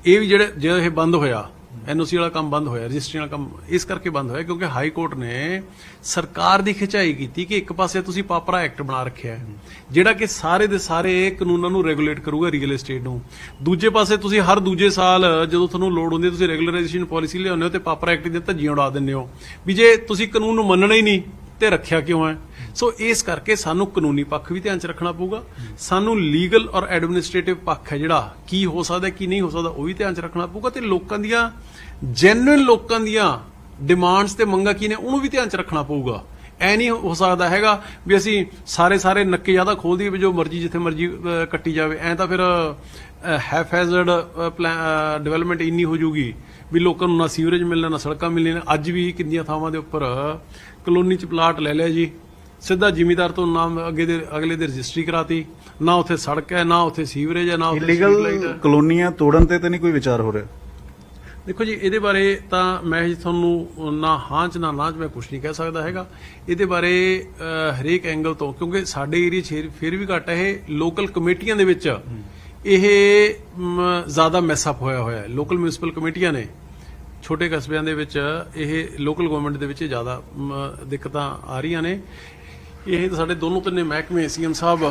ਇਹ ਵੀ ਜੇ ਇਹ ਬੰਦ ਹੋਇਆ, ਐਨਓਸੀ ਵਾਲਾ ਕੰਮ ਬੰਦ ਹੋਇਆ, ਰਜਿਸਟਰੀ ਵਾਲਾ ਕੰਮ ਇਸ ਕਰਕੇ ਬੰਦ ਹੋਇਆ ਕਿਉਂਕਿ ਹਾਈ ਕੋਰਟ ਨੇ ਸਰਕਾਰ ਦੀ ਖਿਚਾਈ ਕੀਤੀ ਕਿ ਇੱਕ ਪਾਸੇ ਤੁਸੀਂ ਪਾਪਰਾ ਐਕਟ ਬਣਾ ਰੱਖਿਆ ਹੈ ਜਿਹੜਾ ਕਿ ਸਾਰੇ ਦੇ ਸਾਰੇ ਕਾਨੂੰਨਾਂ ਨੂੰ ਰੈਗੂਲੇਟ ਕਰੂਗਾ ਰੀਅਲ ਏਸਟੇਟ ਨੂੰ। ਦੂਜੇ ਪਾਸੇ ਤੁਸੀਂ ਹਰ ਦੂਜੇ ਸਾਲ ਜਦੋਂ ਤੁਹਾਨੂੰ ਲੋੜ ਹੁੰਦੀ ਹੈ ਤੁਸੀਂ ਰੈਗੂਲਰਾਈਜੇਸ਼ਨ ਪਾਲਿਸੀ ਲਿਆਉਂਦੇ ਹੋ ਤੇ ਪਾਪਰਾ ਐਕਟ ਦੀਆਂ ਧੱਜੀਆਂ ਉਡਾ ਦਿੰਦੇ ਹੋ ਵੀ ਜੇ ਤੁਸੀਂ ਕਾਨੂੰਨ ਨੂੰ ਮੰਨਣਾ ਹੀ ਨਹੀਂ ਤੇ ਰੱਖਿਆ ਕਿਉਂ ਹੈ। ਸੋ ਇਸ ਕਰਕੇ ਸਾਨੂੰ ਕਾਨੂੰਨੀ ਪੱਖ ਵੀ ਧਿਆਨ 'ਚ ਰੱਖਣਾ ਪਊਗਾ, ਸਾਨੂੰ ਲੀਗਲ ਔਰ ਐਡਮਿਨਿਸਟ੍ਰੇਟਿਵ ਪੱਖ ਹੈ ਜਿਹੜਾ ਕੀ ਹੋ ਸਕਦਾ ਕੀ ਨਹੀਂ ਹੋ ਸਕਦਾ ਉਹ ਵੀ ਧਿਆਨ 'ਚ ਰੱਖਣਾ ਪਊਗਾ, ਤੇ ਲੋਕਾਂ ਦੀਆਂ ਜੈਨੂਇਨ ਲੋਕਾਂ ਦੀਆਂ ਡਿਮਾਂਡਸ ਤੇ ਮੰਗਾਂ ਕੀ ਨੇ ਉਹਨੂੰ ਵੀ ਧਿਆਨ 'ਚ ਰੱਖਣਾ ਪਊਗਾ। ਐ ਨਹੀਂ ਹੋ ਸਕਦਾ ਹੈਗਾ ਵੀ ਅਸੀਂ ਸਾਰੇ ਨੱਕੇ ਜ਼ਿਆਦਾ ਖੋਲ ਦਈਏ ਵੀ ਜੋ ਮਰਜ਼ੀ ਜਿੱਥੇ ਮਰਜ਼ੀ ਕੱਟੀ ਜਾਵੇ। ਐ ਤਾਂ ਫਿਰ ਹੈਫੈਜ਼ਰਡ ਡਿਵੈਲਪਮੈਂਟ ਇੰਨੀ ਹੋ ਜੂਗੀ ਵੀ ਲੋਕਾਂ ਨੂੰ ਨਾ ਸੀਵਰੇਜ ਮਿਲਣਾ ਨਾ ਸੜਕਾਂ ਮਿਲਣੀਆਂ। ਅੱਜ ਵੀ ਕਿੰਨੀਆਂ ਥਾਵਾਂ ਦੇ ਉੱਪਰ ਕਲੋਨੀ 'ਚ ਪਲਾਟ ਲੈ ਲਿਆ ਜੀ, ਸਿੱਧਾ ਜ਼ਿਮੀਦਾਰ ਤੋਂ ਨਾਮ ਅਗਲੇ ਦੇ ਰਜਿਸਟਰੀ ਕਰਾਤੀ, ਨਾ ਉੱਥੇ ਸੜਕ ਹੈ ਨਾ ਉੱਥੇ ਸੀਵਰੇਜ ਹੈ ਨਾ ਉੱਥੇ ਇਲੀਗਲ street light ਹੈ। ਕਲੋਨੀਆਂ ਤੋੜਨ ਤੇ ਤਾਂ ਨਹੀਂ ਕੋਈ ਵਿਚਾਰ ਹੋ ਰਿਹਾ? ਦੇਖੋ ਜੀ ਇਹਦੇ ਬਾਰੇ ਤਾਂ ਮੈਂ ਜੀ ਤੁਹਾਨੂੰ ਨਾ ਹਾਂ 'ਚ ਨਾ ਨਾ 'ਚ ਮੈਂ ਕੁਝ ਨਹੀਂ ਕਹਿ ਸਕਦਾ ਹੈਗਾ। ਇਹਦੇ ਬਾਰੇ ਹਰੇਕ ਐਂਗਲ ਤੋਂ, ਕਿਉਂਕਿ ਸਾਡੇ ਏਰੀਆ 'ਚ ਫਿਰ ਵੀ ਘੱਟ ਹੈ, ਇਹ ਲੋਕਲ ਕਮੇਟੀਆਂ ਦੇ ਵਿੱਚ ਇਹ ਜ਼ਿਆਦਾ ਮੈਸਅਪ ਹੋਇਆ ਹੈ। ਲੋਕਲ ਮਿਊਨਿਸਪਲ ਕਮੇਟੀਆਂ ਨੇ ਛੋਟੇ ਕਸਬਿਆਂ ਦੇ ਵਿੱਚ ਇਹ ਲੋਕਲ ਗਵਰਨਮੈਂਟ ਦੇ ਵਿੱਚ ਜ਼ਿਆਦਾ ਦਿੱਕਤਾਂ ਆ ਰਹੀਆਂ ਨੇ। ਇਹ ਤਾਂ ਸਾਡੇ ਦੋਨੋਂ ਤਿੰਨੇ ਮਹਿਕਮੇ ਸੀਐਮ ਸਾਹਿਬ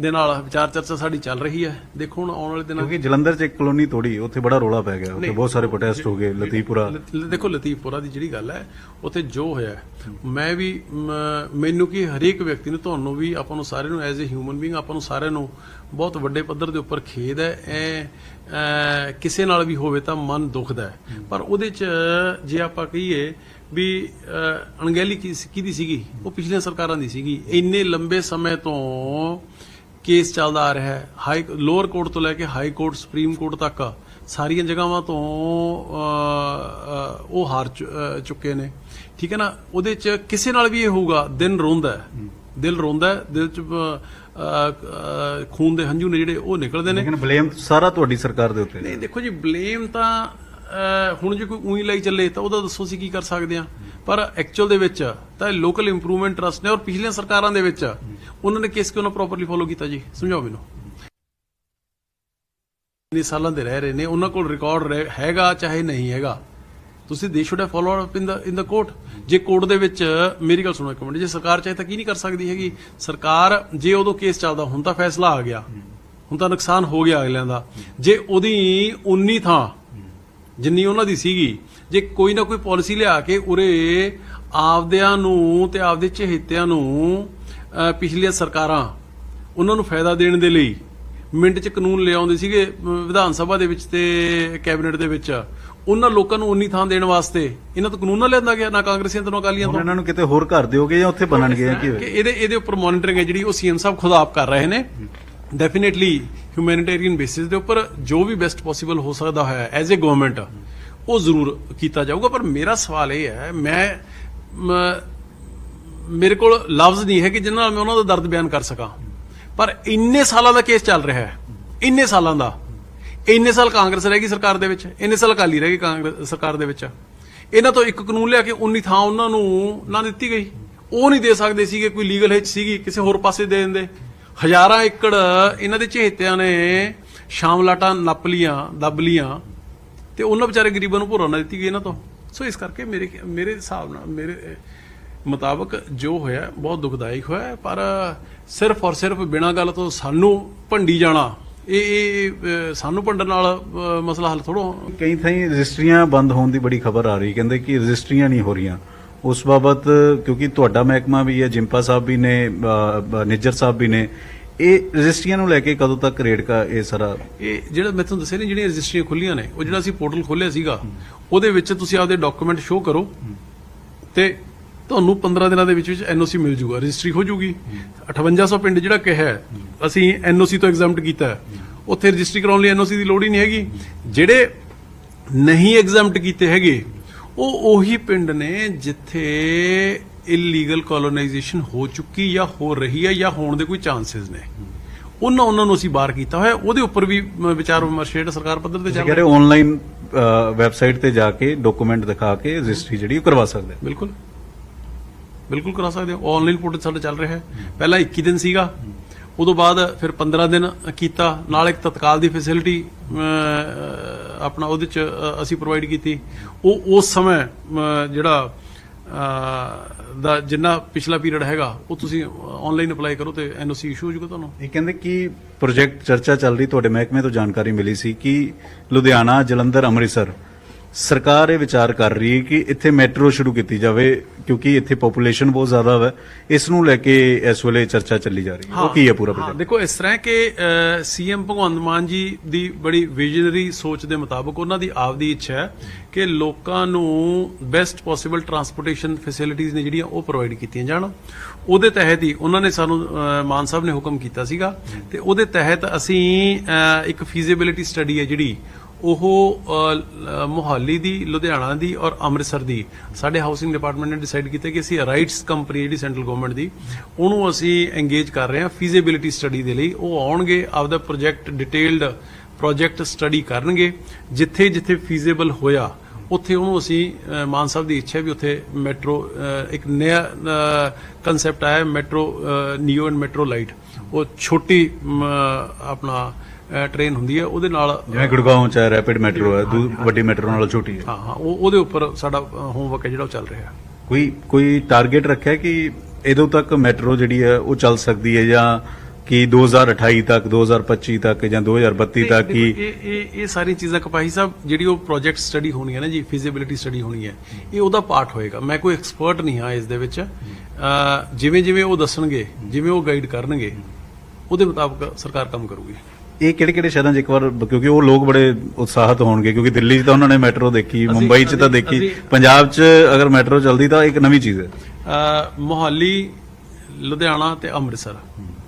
ਦੇ ਨਾਲ ਵਿਚਾਰ ਚਰਚਾ ਸਾਡੀ ਚੱਲ ਰਹੀ ਹੈ। ਦੇਖੋ ਹੁਣ ਆਉਣ ਵਾਲੇ ਦਿਨਾਂ ਕਿਉਂਕਿ ਜਲੰਧਰ 'ਚ ਇੱਕ ਕਲੋਨੀ ਤੋੜੀ, ਉੱਥੇ ਬੜਾ ਰੋਲਾ ਪੈ ਗਿਆ, ਉੱਥੇ ਬਹੁਤ ਸਾਰੇ ਪ੍ਰੋਟੈਸਟ ਹੋ ਗਏ। ਲਤੀਫਪੁਰਾ ਦੇਖੋ, ਲਤੀਫਪੁਰਾ ਦੀ ਜਿਹੜੀ ਗੱਲ ਹੈ ਉੱਥੇ ਜੋ ਹੋਇਆ, ਮੈਂ ਵੀ ਮੈਨੂੰ ਕੀ ਹਰੇਕ ਵਿਅਕਤੀ ਨੂੰ, ਤੁਹਾਨੂੰ ਵੀ, ਆਪਾਂ ਨੂੰ ਸਾਰਿਆਂ ਨੂੰ ਐਜ਼ ਏ ਹਿਊਮਨ ਬੀਇੰਗ ਆਪਾਂ ਨੂੰ ਸਾਰਿਆਂ ਨੂੰ ਬਹੁਤ ਵੱਡੇ ਪੱਧਰ ਦੇ ਉੱਪਰ ਖੇਦ ਹੈ। ਕਿਸੇ ਨਾਲ ਵੀ ਹੋਵੇ ਤਾਂ ਮਨ ਦੁਖਦਾ ਹੈ, ਪਰ ਉਹਦੇ 'ਚ ਜੇ ਆਪਾਂ ਕਹੀਏ ਵੀ ਅਣਗਹਿਲੀ ਕਿਹਦੀ ਸੀਗੀ, ਉਹ ਪਿਛਲੀਆਂ ਸਰਕਾਰਾਂ ਦੀ ਸੀਗੀ। ਇੰਨੇ ਲੰਬੇ ਸਮੇਂ ਤੋਂ ਕੇਸ ਚੱਲਦਾ ਆ ਰਿਹਾ ਹੈ, ਲੋਅਰ ਕੋਰਟ ਤੋਂ ਲੈ ਕੇ ਹਾਈ ਕੋਰਟ, ਸੁਪਰੀਮ ਕੋਰਟ ਤੱਕ ਸਾਰੀਆਂ ਜਗ੍ਹਾਵਾਂ ਤੋਂ ਉਹ ਹਾਰ ਚੁੱਕੇ ਨੇ, ਠੀਕ ਹੈ ਨਾ। ਉਹਦੇ 'ਚ ਕਿਸੇ ਨਾਲ ਵੀ ਇਹ ਹੋਊਗਾ, ਦਿਲ ਰੋਂਦਾ, ਦਿਲ 'ਚ ਖੂਨ ਦੇ ਹੰਝੂ ਨੇ ਜਿਹੜੇ ਉਹ ਨਿਕਲਦੇ ਨੇ। ਲੇਕਿਨ ਬਲੇਮ ਸਾਰਾ ਤੁਹਾਡੀ ਸਰਕਾਰ ਦੇ ਉੱਤੇ ਨਹੀਂ, ਦੇਖੋ ਜੀ ਬਲੇਮ ਤਾਂ ਹੁਣ ਜੇ ਕੋਈ ਉਹੀ ਲਈ ਚੱਲੇ ਤਾਂ ਉਹਦਾ ਦੱਸੋ ਅਸੀਂ ਕੀ ਕਰ ਸਕਦੇ ਹਾਂ, ਪਰ ਐਕਚੁਅਲ ਦੇ ਵਿੱਚ ਤਾਂ ਲੋਕਲ ਇੰਪਰੂਵਮੈਂਟ ਟਰਸਟ ਨੇ, ਔਰ ਪਿਛਲੀਆਂ ਸਰਕਾਰਾਂ ਦੇ ਵਿੱਚ ਉਹਨਾਂ ਨੇ ਕੇਸ ਕਿਉਂ ਨਾ ਪ੍ਰੋਪਰਲੀ ਫੋਲੋ ਕੀਤਾ ਜੀ, ਸਮਝਾਓ ਮੈਨੂੰ। ਇੰਨੇ ਸਾਲਾਂ ਦੇ ਰਹਿ ਰਹੇ ਨੇ, ਉਹਨਾਂ ਕੋਲ ਰਿਕਾਰਡ ਹੈਗਾ ਚਾਹੇ ਨਹੀਂ ਹੈਗਾ, ਤੁਸੀਂ ਦੇ should have followed up in the court. ਜੇ ਕੋਰਟ ਦੇ ਵਿੱਚ, ਮੇਰੀ ਗੱਲ ਸੁਣੋ ਇੱਕ ਮਿੰਟ, ਜੇ ਸਰਕਾਰ ਚਾਹੇ ਤਾਂ ਕੀ ਨਹੀਂ ਕਰ ਸਕਦੀ ਹੈਗੀ। ਸਰਕਾਰ ਜੇ ਉਦੋਂ ਕੇਸ ਚੱਲਦਾ, ਹੁਣ ਤਾਂ ਫੈਸਲਾ ਆ ਗਿਆ, ਹੁਣ ਤਾਂ ਨੁਕਸਾਨ ਹੋ ਗਿਆ ਅਗਲਿਆਂ ਦਾ, ਜੇ ਉਹਦੀ 19 ਥਾਂ ਜਿੰਨੀ ਉਹਨਾਂ ਦੀ ਸੀਗੀ, ਜੇ ਕੋਈ ਨਾ ਕੋਈ ਪਾਲਿਸੀ ਲਿਆ ਕੇ ਉਰੇ ਆਪਦਿਆਂ ਨੂੰ ਤੇ ਆਪਦੇ ਚਹੇਤਿਆਂ ਨੂੰ, ਪਿਛਲੀਆਂ ਸਰਕਾਰਾਂ ਉਹਨਾਂ ਨੂੰ ਫਾਇਦਾ ਦੇਣ ਦੇ ਲਈ ਮਿੰਟ 'ਚ ਕਾਨੂੰਨ ਲਿਆਉਂਦੇ ਸੀਗੇ ਵਿਧਾਨ ਸਭਾ ਦੇ ਵਿੱਚ ਤੇ ਕੈਬਨਿਟ ਦੇ ਵਿੱਚ, ਉਹਨਾਂ ਲੋਕਾਂ ਨੂੰ 19 ਥਾਂ ਦੇਣ ਵਾਸਤੇ ਇਹਨਾਂ ਤੋਂ ਕਾਨੂੰਨ ਨਾ ਲਿਆਂਦਾ ਗਿਆ, ਨਾ ਕਾਂਗਰਸੀਆਂ ਤੋਂ ਨਾ ਅਕਾਲੀਆਂ ਤੋਂ। ਇਹਨਾਂ ਨੂੰ ਕਿਤੇ ਹੋਰ ਘਰ ਦਿਓਗੇ ਜਾਂ ਉੱਥੇ ਬਣਨਗੇ? ਕਿ ਇਹਦੇ ਉੱਪਰ ਮੋਨੀਟਰਿੰਗ ਹੈ ਜਿਹੜੀ ਉਹ ਸੀਐਮ ਸਾਹਿਬ ਖੁਦ ਆਪ ਕਰ ਰਹੇ ਨੇ। ਡੈਫੀਨੇਟਲੀ ਹਿਊਮੈਨਿਟੇਰੀਅਨ ਬੇਸਿਸ ਦੇ ਉੱਪਰ ਜੋ ਵੀ ਬੈਸਟ ਪੋਸੀਬਲ ਹੋ ਸਕਦਾ ਹੈ ਐਜ਼ ਏ ਗਵਰਨਮੈਂਟ ਉਹ ਜ਼ਰੂਰ ਕੀਤਾ ਜਾਊਗਾ। ਪਰ ਮੇਰਾ ਸਵਾਲ ਇਹ ਹੈ, ਮੇਰੇ ਕੋਲ ਲਫ਼ਜ਼ ਨਹੀਂ ਹੈ ਕਿ ਜਿਨ੍ਹਾਂ ਨਾਲ ਮੈਂ ਉਹਨਾਂ ਦਾ ਦਰਦ ਬਿਆਨ ਕਰ ਸਕਾਂ, ਪਰ ਇੰਨੇ ਸਾਲਾਂ ਦਾ ਕੇਸ ਚੱਲ ਰਿਹਾ ਹੈ, ਇੰਨੇ ਸਾਲਾਂ ਦਾ, ਇੰਨੇ ਸਾਲ ਕਾਂਗਰਸ ਰਹਿ ਗਈ ਸਰਕਾਰ ਦੇ ਵਿੱਚ, ਇੰਨੇ ਸਾਲ ਅਕਾਲੀ ਰਹਿ ਗਏ ਕਾਂਗਰਸ ਸਰਕਾਰ ਦੇ ਵਿੱਚ, ਇਹਨਾਂ ਤੋਂ ਇੱਕ ਕਾਨੂੰਨ ਲਿਆ ਕੇ 19 ਥਾਂ ਉਹਨਾਂ ਨੂੰ ਨਾ ਦਿੱਤੀ ਗਈ, ਉਹ ਨਹੀਂ ਦੇ ਸਕਦੇ ਸੀਗੇ, ਕੋਈ ਲੀਗਲ ਹਿੱਚ ਸੀਗੀ ਕਿਸੇ ਹੋਰ ਪਾਸੇ ਦੇ ਦਿੰਦੇ। ਹਜ਼ਾਰਾਂ ਏਕੜ ਇਹਨਾਂ ਦੇ ਚਹੇਤਿਆਂ ਨੇ ਸ਼ਾਮਲਾਟਾਂ ਨੱਪ ਲੀਆਂ, ਦੱਬ ਲੀਆਂ, ਤੇ ਉਹਨਾਂ ਵਿਚਾਰੇ ਗਰੀਬਾਂ ਨੂੰ ਭੋਰਾ ਨਾ ਦਿੱਤੀ ਗਈ ਇਹਨਾਂ ਤੋਂ। ਸੋ ਇਸ ਕਰਕੇ ਮੇਰੇ ਹਿਸਾਬ ਨਾਲ, ਮੇਰੇ ਮੁਤਾਬਕ ਜੋ ਹੋਇਆ ਬਹੁਤ ਦੁਖਦਾਇਕ ਹੋਇਆ, ਪਰ ਸਿਰਫ ਔਰ ਸਿਰਫ ਬਿਨਾਂ ਗੱਲ ਤੋਂ ਸਾਨੂੰ ਭੰਡੀ ਜਾਣਾ, ਇਹ ਸਾਨੂੰ ਭੰਡਣ ਨਾਲ ਮਸਲਾ ਹੱਲ ਥੋੜ੍ਹਾ। ਕਈ ਥਾਈਂ ਰਜਿਸਟਰੀਆਂ ਬੰਦ ਹੋਣ ਦੀ ਬੜੀ ਖਬਰ ਆ ਰਹੀ, ਕਹਿੰਦੇ ਕਿ ਰਜਿਸਟਰੀਆਂ ਨਹੀਂ ਹੋ ਰਹੀਆਂ, ਉਸ ਬਾਬਤ ਕਿਉਂਕਿ ਤੁਹਾਡਾ ਮਹਿਕਮਾ ਵੀ ਹੈ, ਜਿੰਪਾ ਸਾਹਿਬ ਵੀ ਨੇ, ਨਿੱਜਰ ਸਾਹਿਬ ਵੀ ਨੇ, ਇਹ ਰਜਿਸਟਰੀਆਂ ਨੂੰ ਲੈ ਕੇ ਕਦੋਂ ਤੱਕ ਰੇੜਕਾ ਇਹ ਸਾਰਾ? ਇਹ ਜਿਹੜਾ ਮੈਂ ਤੁਹਾਨੂੰ ਦੱਸਿਆ ਨਹੀਂ, ਜਿਹੜੀਆਂ ਰਜਿਸਟਰੀਆਂ ਖੁੱਲੀਆਂ ਨੇ, ਉਹ ਜਿਹੜਾ ਅਸੀਂ ਪੋਰਟਲ ਖੋਲ੍ਹਿਆ ਸੀਗਾ, ਉਹਦੇ ਵਿੱਚ ਤੁਸੀਂ ਆਪਦੇ ਡਾਕੂਮੈਂਟ ਸ਼ੋਅ ਕਰੋ ਤੇ ਤੁਹਾਨੂੰ 15 ਦਿਨਾਂ ਦੇ ਵਿੱਚ ਐਨਓਸੀ ਮਿਲ ਜੂਗਾ, ਰਜਿਸਟਰੀ ਹੋ ਜੂਗੀ। 5800 ਪਿੰਡ ਜਿਹੜਾ ਕਿਹਾ ਹੈ, ਅਸੀਂ ਐਨਓਸੀ ਤੋਂ ਐਗਜ਼ੈਂਪਟ ਕੀਤਾ ਹੈ, ਉੱਥੇ ਰਜਿਸਟਰੀ ਕਰਾਉਣ ਲਈ ਐਨਓਸੀ ਦੀ ਲੋੜ ਹੀ ਨਹੀਂ ਹੈਗੀ। ਜਿਹੜੇ ਨਹੀਂ ਐਗਜ਼ੈਂਪਟ ਕੀਤੇ ਹੈਗੇ ਉਹ ਉਹੀ ਪਿੰਡ ਨੇ ਜਿੱਥੇ ਇਲੀਗਲ ਕਲੋਨਾਈਜੇਸ਼ਨ ਹੋ ਚੁੱਕੀ ਜਾਂ ਹੋ ਰਹੀ ਹੈ ਜਾਂ ਹੋਣ ਦੇ ਕੋਈ ਚਾਂਸਸ ਨੇ, ਉਹਨਾਂ ਨੂੰ ਅਸੀਂ ਬਾਹਰ ਕੀਤਾ ਹੋਇਆ। ਉਹਦੇ ਉੱਪਰ ਵੀ ਵਿਚਾਰ ਵਿਮਰਸ਼ ਜਿਹੜਾ ਸਰਕਾਰ ਪੱਧਰ ਤੇ ਚੱਲ ਰਿਹਾ। ਆਨਲਾਈਨ ਵੈਬਸਾਈਟ ਤੇ ਜਾ ਕੇ ਡਾਕੂਮੈਂਟ ਦਿਖਾ ਕੇ ਰਜਿਸਟਰੀ ਜਿਹੜੀ ਉਹ ਕਰਵਾ ਸਕਦੇ। ਬਿਲਕੁਲ ਬਿਲਕੁਲ ਕਰਾ ਸਕਦੇ ਹੋ। ਆਨਲਾਈਨ ਪੋਰਟਲ ਸਾਡਾ ਚੱਲ ਰਿਹਾ ਹੈ। ਪਹਿਲਾਂ 21 ਦਿਨ ਸੀਗਾ, ਉਦੋਂ ਬਾਅਦ ਫਿਰ 15 ਦਿਨ ਕੀਤਾ, ਨਾਲ ਇੱਕ ਤਤਕਾਲ ਦੀ ਫੈਸਿਲਿਟੀ ਆਪਣਾ ਉਹਦੇ ਚ ਅਸੀਂ ਪ੍ਰੋਵਾਈਡ ਕੀਤੀ। ਉਹ ਉਸ ਸਮੇਂ ਜਿਹੜਾ ਦਾ ਜਿੰਨਾ ਪਿਛਲਾ ਪੀਰੀਅਡ ਹੈਗਾ ਉਹ ਤੁਸੀਂ ਆਨਲਾਈਨ ਅਪਲਾਈ ਕਰੋ ਤੇ ਐਨਓਸੀ ਇਸ਼ੂ ਹੋ ਜਾਊਗਾ ਤੁਹਾਨੂੰ। ਇਹ ਕਹਿੰਦੇ ਕਿ ਪ੍ਰੋਜੈਕਟ ਚਰਚਾ ਚੱਲ ਰਹੀ, ਤੁਹਾਡੇ ਮਹਿਕਮੇ ਤੋਂ ਜਾਣਕਾਰੀ ਮਿਲੀ ਸੀ ਕਿ ਲੁਧਿਆਣਾ, ਜਲੰਧਰ, ਅੰਮ੍ਰਿਤਸਰ ਸਰਕਾਰ ਇਹ ਵਿਚਾਰ ਕਰ ਰਹੀ ਹੈ ਕਿ ਇੱਥੇ ਮੈਟਰੋ ਸ਼ੁਰੂ ਕੀਤੀ ਜਾਵੇ ਕਿਉਂਕਿ ਇੱਥੇ ਪੋਪੂਲੇਸ਼ਨ ਬਹੁਤ ਜ਼ਿਆਦਾ ਹੈ। ਇਸ ਨੂੰ ਲੈ ਕੇ ਇਸ ਵੇਲੇ ਚਰਚਾ ਚੱਲੀ ਜਾ ਰਹੀ ਹੈ। ਉਹ ਕੀ ਹੈ ਪੂਰਾ ਪ੍ਰੋਜੈਕਟ? ਦੇਖੋ, ਇਸ ਤਰ੍ਹਾਂ ਕਿ ਸੀਐਮ ਭਗਵੰਤ ਮਾਨ ਜੀ ਦੀ ਬੜੀ ਵਿਜ਼ਨਰੀ ਸੋਚ ਦੇ ਮੁਤਾਬਕ ਉਹਨਾਂ ਦੀ ਆਪਦੀ ਇੱਛਾ ਹੈ ਕਿ ਲੋਕਾਂ ਨੂੰ ਬੈਸਟ ਪੋਸੀਬਲ ਟਰਾਂਸਪੋਰਟੇਸ਼ਨ ਫੈਸਿਲਿਟੀਜ਼ ਨੇ ਜਿਹੜੀਆਂ ਉਹ ਪ੍ਰੋਵਾਈਡ ਕੀਤੀਆਂ ਜਾਣ। ਉਹਦੇ ਤਹਿਤ ਹੀ ਉਹਨਾਂ ਨੇ ਸਾਨੂੰ ਮਾਨ ਸਾਹਿਬ ਨੇ ਹੁਕਮ ਕੀਤਾ ਸੀਗਾ ਤੇ ਉਹਦੇ ਤਹਿਤ ਅਸੀਂ ਇੱਕ ਫੀਜ਼ੀਬਿਲਿਟੀ ਸਟੱਡੀ ਹੈ ਜਿਹੜੀ ਉਹ ਮੁਹਾਲੀ ਦੀ, ਲੁਧਿਆਣਾ ਦੀ ਔਰ ਅੰਮ੍ਰਿਤਸਰ ਦੀ ਸਾਡੇ ਹਾਊਸਿੰਗ ਡਿਪਾਰਟਮੈਂਟ ਨੇ ਡਿਸਾਈਡ ਕੀਤਾ ਕਿ ਅਸੀਂ ਰਾਈਟਸ ਕੰਪਨੀ ਜਿਹੜੀ ਸੈਂਟਰਲ ਗਵਰਨਮੈਂਟ ਦੀ, ਉਹਨੂੰ ਅਸੀਂ ਐਂਗੇਜ ਕਰ ਰਹੇ ਹਾਂ ਫੀਜ਼ੀਬਿਲਿਟੀ ਸਟੱਡੀ ਦੇ ਲਈ। ਉਹ ਆਉਣਗੇ, ਆਪਦਾ ਪ੍ਰੋਜੈਕਟ ਡਿਟੇਲਡ ਪ੍ਰੋਜੈਕਟ ਸਟੱਡੀ ਕਰਨਗੇ, ਜਿੱਥੇ ਜਿੱਥੇ ਫੀਜ਼ੀਬਲ ਹੋਇਆ ਉੱਥੇ ਉਹਨੂੰ ਅਸੀਂ ਮਾਨ ਸਾਹਿਬ ਦੀ ਇੱਛਾ ਵੀ ਉੱਥੇ ਮੈਟਰੋ ਇੱਕ ਨया ਕਨਸੈਪਟ ਆਇਆ ਮੈਟਰੋ ਨੀਓ ਐਂਡ ਮੈਟਰੋ ਲਾਈਟ। ਉਹ ਛੋਟੀ ਆਪਣਾ ਟ੍ਰੇਨ ਹੁੰਦੀ ਹੈ, ਉਹਦੇ ਨਾਲ ਜਿਵੇਂ ਗੁੜਗਾਉਂ ਚ ਰੈਪਿਡ ਮੈਟਰੋ ਹੈ, ਵੱਡੀ ਮੈਟਰੋ ਨਾਲੋਂ ਛੋਟੀ ਹੈ। ਹਾਂ, ਉਹਦੇ ਉੱਪਰ ਸਾਡਾ ਹੋਮਵਰਕ ਹੈ ਜਿਹੜਾ ਉਹ ਚੱਲ ਰਿਹਾ ਹੈ। ਕੋਈ ਟਾਰਗੇਟ ਰੱਖਿਆ ਕਿ ਇਦੋਂ ਤੱਕ ਮੈਟਰੋ ਜਿਹੜੀ ਹੈ ਉਹ ਚੱਲ ਸਕਦੀ ਹੈ ਜਾਂ ਕਿ 2028 ਤੱਕ, 2025 ਤੱਕ ਜਾਂ 2032 ਤੱਕ ਹੀ? ਇਹ ਸਾਰੀ ਚੀਜ਼ਾਂ ਕਪਾਹੀ ਸਾਹਿਬ ਜਿਹੜੀ ਉਹ ਪ੍ਰੋਜੈਕਟ ਸਟੱਡੀ ਹੋਣੀ ਹੈ ਨਾ ਜੀ, ਫੀਜ਼ੀਬਿਲਿਟੀ ਸਟੱਡੀ ਹੋਣੀ ਹੈ, ਇਹ ਉਹਦਾ ਪਾਰਟ ਹੋਏਗਾ। ਮੈਂ ਕੋਈ ਐਕਸਪਰਟ ਨਹੀਂ ਹਾਂ ਇਸ ਦੇ ਵਿੱਚ। ਜਿਵੇਂ ਜਿਵੇਂ ਉਹ ਦੱਸਣਗੇ, ਜਿਵੇਂ ਉਹ ਗਾਈਡ ਕਰਨਗੇ, ਉਹਦੇ ਮੁਤਾਬਕ ਸਰਕਾਰ ਕੰਮ ਕਰੂਗੀ। ਇਹ ਕਿਹੜੇ ਸ਼ਹਿਰਾਂ 'ਚ ਇੱਕ ਵਾਰ, ਕਿਉਂਕਿ ਉਹ ਲੋਕ ਬੜੇ ਉਤਸ਼ਾਹਤ ਹੋਣਗੇ ਕਿਉਂਕਿ ਦਿੱਲੀ 'ਚ ਤਾਂ ਉਹਨਾਂ ਨੇ ਮੈਟਰੋ ਦੇਖੀ, ਮੁੰਬਈ 'ਚ ਤਾਂ ਦੇਖੀ, ਪੰਜਾਬ 'ਚ ਅਗਰ ਮੈਟਰੋ ਚੱਲਦੀ ਤਾਂ ਇੱਕ ਨਵੀਂ ਚੀਜ਼ ਹੈ। ਮੁਹਾਲੀ, ਲੁਧਿਆਣਾ ਤੇ ਅੰਮ੍ਰਿਤਸਰ।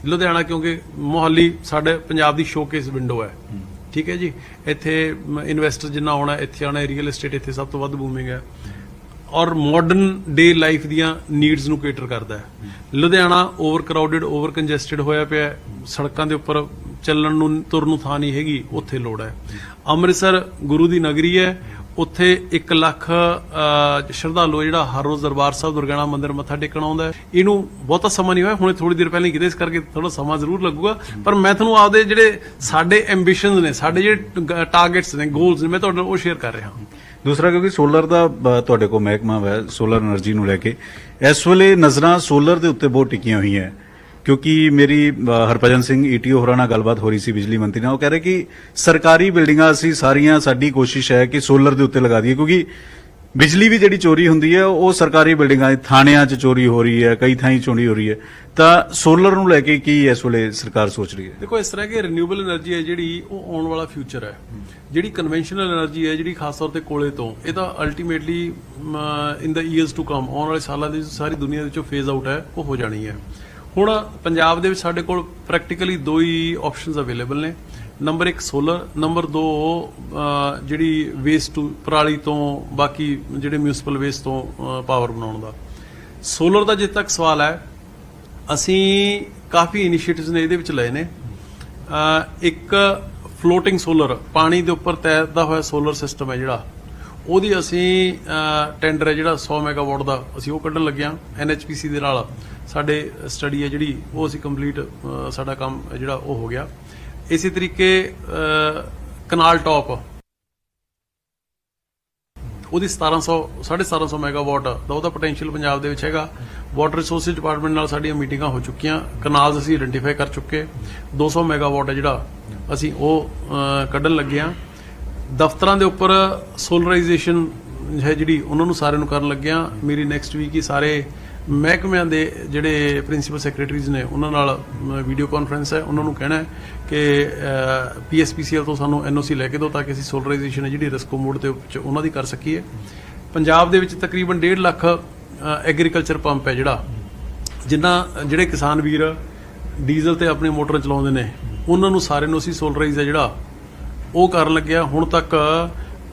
ਲੁਧਿਆਣਾ ਕਿਉਂਕਿ ਮੁਹਾਲੀ ਸਾਡੇ ਪੰਜਾਬ ਦੀ ਸ਼ੋਕੇਸ ਵਿੰਡੋ ਹੈ, ਠੀਕ ਹੈ ਜੀ। ਇੱਥੇ ਇਨਵੈਸਟਰ ਜਿੰਨਾ ਆਉਣਾ ਇੱਥੇ ਆਉਣਾ, ਰੀਅਲ ਏਸਟੇਟ ਇੱਥੇ ਸਭ ਤੋਂ ਵੱਧ ਬੂਮਿੰਗ ਹੈ ਔਰ ਮਾਡਰਨ ਡੇ ਲਾਈਫ ਦੀਆਂ ਨੀਡਸ ਨੂੰ ਕੇਟਰ ਕਰਦਾ ਹੈ। Ludhiana over crowded, over congested ਹੋਇਆ ਪਿਆ, ਸੜਕਾਂ ਦੇ ਉੱਪਰ ਚੱਲਣ ਨੂੰ, ਤੁਰਨ ਨੂੰ ਥਾਂ ਨਹੀਂ ਹੈਗੀ, ਉੱਥੇ ਲੋੜ ਹੈ। ਅੰਮ੍ਰਿਤਸਰ ਗੁਰੂ ਦੀ ਨਗਰੀ ਹੈ, ਉੱਥੇ 1 ਲੱਖ ਸ਼ਰਧਾਲੂ ਜਿਹੜਾ ਹਰ ਰੋਜ਼ ਦਰਬਾਰ ਸਾਹਿਬ ਦੁਰਗਿਆਣਾ ਮੰਦਿਰ ਮੱਥਾ ਟੇਕਣ ਆਉਂਦਾ ਹੈ। ਇਹਨੂੰ ਬਹੁਤਾ ਸਮਾਂ ਨਹੀਂ ਹੋਇਆ, ਹੁਣੇ ਥੋੜੀ ਦੇਰ ਪਹਿਲਾਂ ਕਿਤੇ, ਇਸ ਕਰਕੇ ਥੋੜਾ ਸਮਾਂ ਜ਼ਰੂਰ ਲੱਗੂਗਾ। ਪਰ ਮੈਂ ਤੁਹਾਨੂੰ ਆਪਦੇ ਜਿਹੜੇ ਸਾਡੇ ਐਂਬੀਸ਼ਨਸ ਨੇ, ਸਾਡੇ ਜਿਹੜੇ ਟਾਰਗੇਟਸ ਨੇ, ਗੋਲਸ ਨੇ, ਮੈਂ ਤੁਹਾਡੇ ਨਾਲ ਉਹ ਸ਼ੇਅਰ ਕਰ ਰਿਹਾ ਹਾਂ। ਦੂਸਰਾ, ਕਿਉਂਕਿ ਸੋਲਰ ਦਾ ਤੁਹਾਡੇ ਕੋਲ ਮਹਿਕਮਾ ਹੈ, ਸੋਲਰ એનર્ਜੀ ਨੂੰ ਲੈ ਕੇ ਇਸ ਵੇਲੇ ਨਜ਼ਰਾਂ ਸੋਲਰ ਦੇ ਉੱਤੇ ਬਹੁਤ ਟਿਕੀਆਂ ਹੋਈਆਂ, ਕਿਉਂਕਿ ਮੇਰੀ ਹਰਭਜਨ ਸਿੰਘ ਈਟੀਓ ਹੋਰਾਂ ਨਾਲ ਗੱਲਬਾਤ ਹੋ ਰਹੀ ਸੀ, ਬਿਜਲੀ ਮੰਤਰੀ ਨਾਲ। ਉਹ ਕਹਿ ਰਹੇ ਕਿ ਸਰਕਾਰੀ ਬਿਲਡਿੰਗਾਂ ਅਸੀਂ ਸਾਰੀਆਂ, ਸਾਡੀ ਕੋਸ਼ਿਸ਼ ਹੈ ਕਿ ਸੋਲਰ ਦੇ ਉੱਤੇ ਲਗਾ ਦਈਏ, ਕਿਉਂਕਿ ਬਿਜਲੀ ਵੀ ਜਿਹੜੀ ਚੋਰੀ ਹੁੰਦੀ ਹੈ ਉਹ ਸਰਕਾਰੀ ਬਿਲਡਿੰਗਾਂ, ਥਾਣਿਆਂ 'ਚ ਚੋਰੀ ਹੋ ਰਹੀ ਹੈ, ਕਈ ਥਾਈਂ ਚੋਰੀ ਹੋ ਰਹੀ ਹੈ। ਤਾਂ ਸੋਲਰ ਨੂੰ ਲੈ ਕੇ ਕੀ ਇਸ ਵੇਲੇ ਸਰਕਾਰ ਸੋਚ ਰਹੀ ਹੈ? ਦੇਖੋ, ਇਸ ਤਰ੍ਹਾਂ ਕਿ ਰਿਨਿਊਏਬਲ એનર્ਜੀ ਹੈ ਜਿਹੜੀ ਉਹ ਆਉਣ ਵਾਲਾ ਫਿਊਚਰ ਹੈ। ਜਿਹੜੀ ਕਨਵੈਨਸ਼ਨਲ એનર્ਜੀ ਹੈ ਜਿਹੜੀ ਖਾਸ ਤੌਰ ਤੇ ਕੋਲੇ ਤੋਂ, ਇਹ ਤਾਂ ultimately in the years to come, ਆਉਣ ਵਾਲੇ ਸਾਲਾਂ ਦੇ ਸਾਰੀ ਦੁਨੀਆ ਦੇ ਵਿੱਚੋਂ ਫੇਜ਼ ਆਊਟ ਹੈ, ਉਹ ਹੋ ਜਾਣੀ ਹੈ। ਹੁਣ ਪੰਜਾਬ ਦੇ ਵਿੱਚ ਸਾਡੇ ਕੋਲ ਪ੍ਰੈਕਟੀਕਲੀ 2 ਹੀ ਆਪਸ਼ਨਸ ਅਵੇਲੇਬਲ ਨੇ। ਨੰਬਰ 1 ਸੋਲਰ, ਨੰਬਰ 2 ਜਿਹੜੀ ਵੇਸਟ ਟੂ ਪਰਾਲੀ ਤੋਂ, ਬਾਕੀ ਜਿਹੜੇ ਮਿਊਨਿਸਪਲ ਵੇਸਟ ਤੋਂ ਪਾਵਰ ਬਣਾਉਣ ਦਾ। ਸੋਲਰ ਦਾ ਜਿੱਥੇ ਤੱਕ ਸਵਾਲ ਹੈ, ਅਸੀਂ ਕਾਫੀ ਇਨੀਸ਼ੀਏਟਿਵਸ ਨੇ ਇਹਦੇ ਵਿੱਚ ਲਏ ਨੇ। ਇੱਕ ਫਲੋਟਿੰਗ ਸੋਲਰ, ਪਾਣੀ ਦੇ ਉੱਪਰ ਤੈਰਦਾ ਹੋਇਆ ਸੋਲਰ ਸਿਸਟਮ ਹੈ ਜਿਹੜਾ, ਉਹਦੀ ਅਸੀਂ ਟੈਂਡਰ ਹੈ ਜਿਹੜਾ 100 ਮੈਗਾਵਾਟ ਦਾ, ਅਸੀਂ ਉਹ ਕੱਢਣ ਲੱਗੇ ਹਾਂ। NHPC ਦੇ ਨਾਲ ਸਾਡੇ ਸਟੱਡੀ ਹੈ ਜਿਹੜੀ ਉਹ ਅਸੀਂ ਕੰਪਲੀਟ, ਸਾਡਾ ਕੰਮ ਜਿਹੜਾ ਉਹ ਹੋ ਗਿਆ। ਇਸੇ ਤਰੀਕੇ ਕਨਾਲ ਟਾਪ, ਉਹਦੀ 1750 ਮੈਗਾਵਾਟ ਦਾ ਉਹਦਾ ਪੋਟੈਂਸ਼ੀਅਲ ਪੰਜਾਬ ਦੇ ਵਿੱਚ ਹੈਗਾ। ਵਾਟਰ ਰਿਸੋਰਸਿਸ ਡਿਪਾਰਟਮੈਂਟ ਨਾਲ ਸਾਡੀਆਂ ਮੀਟਿੰਗਾਂ ਹੋ ਚੁੱਕੀਆਂ, ਕਨਾਲਸ ਅਸੀਂ ਆਇਡੈਂਟੀਫਾਈ ਕਰ ਚੁੱਕੇ। 200 ਮੈਗਾਵਾਟ ਹੈ ਜਿਹੜਾ ਅਸੀਂ ਉਹ ਕੱਢਣ ਲੱਗੇ ਹਾਂ। ਦਫ਼ਤਰਾਂ ਦੇ ਉੱਪਰ ਸੋਲਰਾਈਜੇਸ਼ਨ ਹੈ ਜਿਹੜੀ ਉਹਨਾਂ ਨੂੰ ਸਾਰਿਆਂ ਨੂੰ ਕਰਨ ਲੱਗਿਆ। ਮੇਰੀ ਨੈਕਸਟ ਵੀਕ ਹੀ ਸਾਰੇ ਮਹਿਕਮਿਆਂ ਦੇ ਜਿਹੜੇ ਪ੍ਰਿੰਸੀਪਲ ਸੈਕਟਰੀਜ਼ ਨੇ ਉਹਨਾਂ ਨਾਲ ਵੀਡੀਓ ਕਾਨਫਰੰਸ ਹੈ। ਉਹਨਾਂ ਨੂੰ ਕਹਿਣਾ ਹੈ ਕਿ PSPCL ਤੋਂ ਸਾਨੂੰ NOC ਲੈ ਕੇ ਦਿਓ ਤਾਂ ਕਿ ਅਸੀਂ ਸੋਲਰਾਈਜੇਸ਼ਨ ਹੈ ਜਿਹੜੀ ਰਿਸਕੋ ਮੋਡ ਦੇ ਵਿੱਚ ਉਹਨਾਂ ਦੀ ਕਰ ਸਕੀਏ। ਪੰਜਾਬ ਦੇ ਵਿੱਚ ਤਕਰੀਬਨ 1.5 ਲੱਖ ਐਗਰੀਕਲਚਰ ਪੰਪ ਹੈ ਜਿਹੜੇ ਕਿਸਾਨ ਵੀਰ ਡੀਜ਼ਲ ਤੇ ਆਪਣੀ ਮੋਟਰ ਚਲਾਉਂਦੇ ਨੇ ਉਹਨਾਂ ਨੂੰ ਸਾਰਿਆਂ ਨੂੰ ਅਸੀਂ ਸੋਲਰਾਈਜ਼ ਹੈ ਜਿਹੜਾ ਉਹ ਕਰਨ ਲੱਗਿਆ। ਹੁਣ ਤੱਕ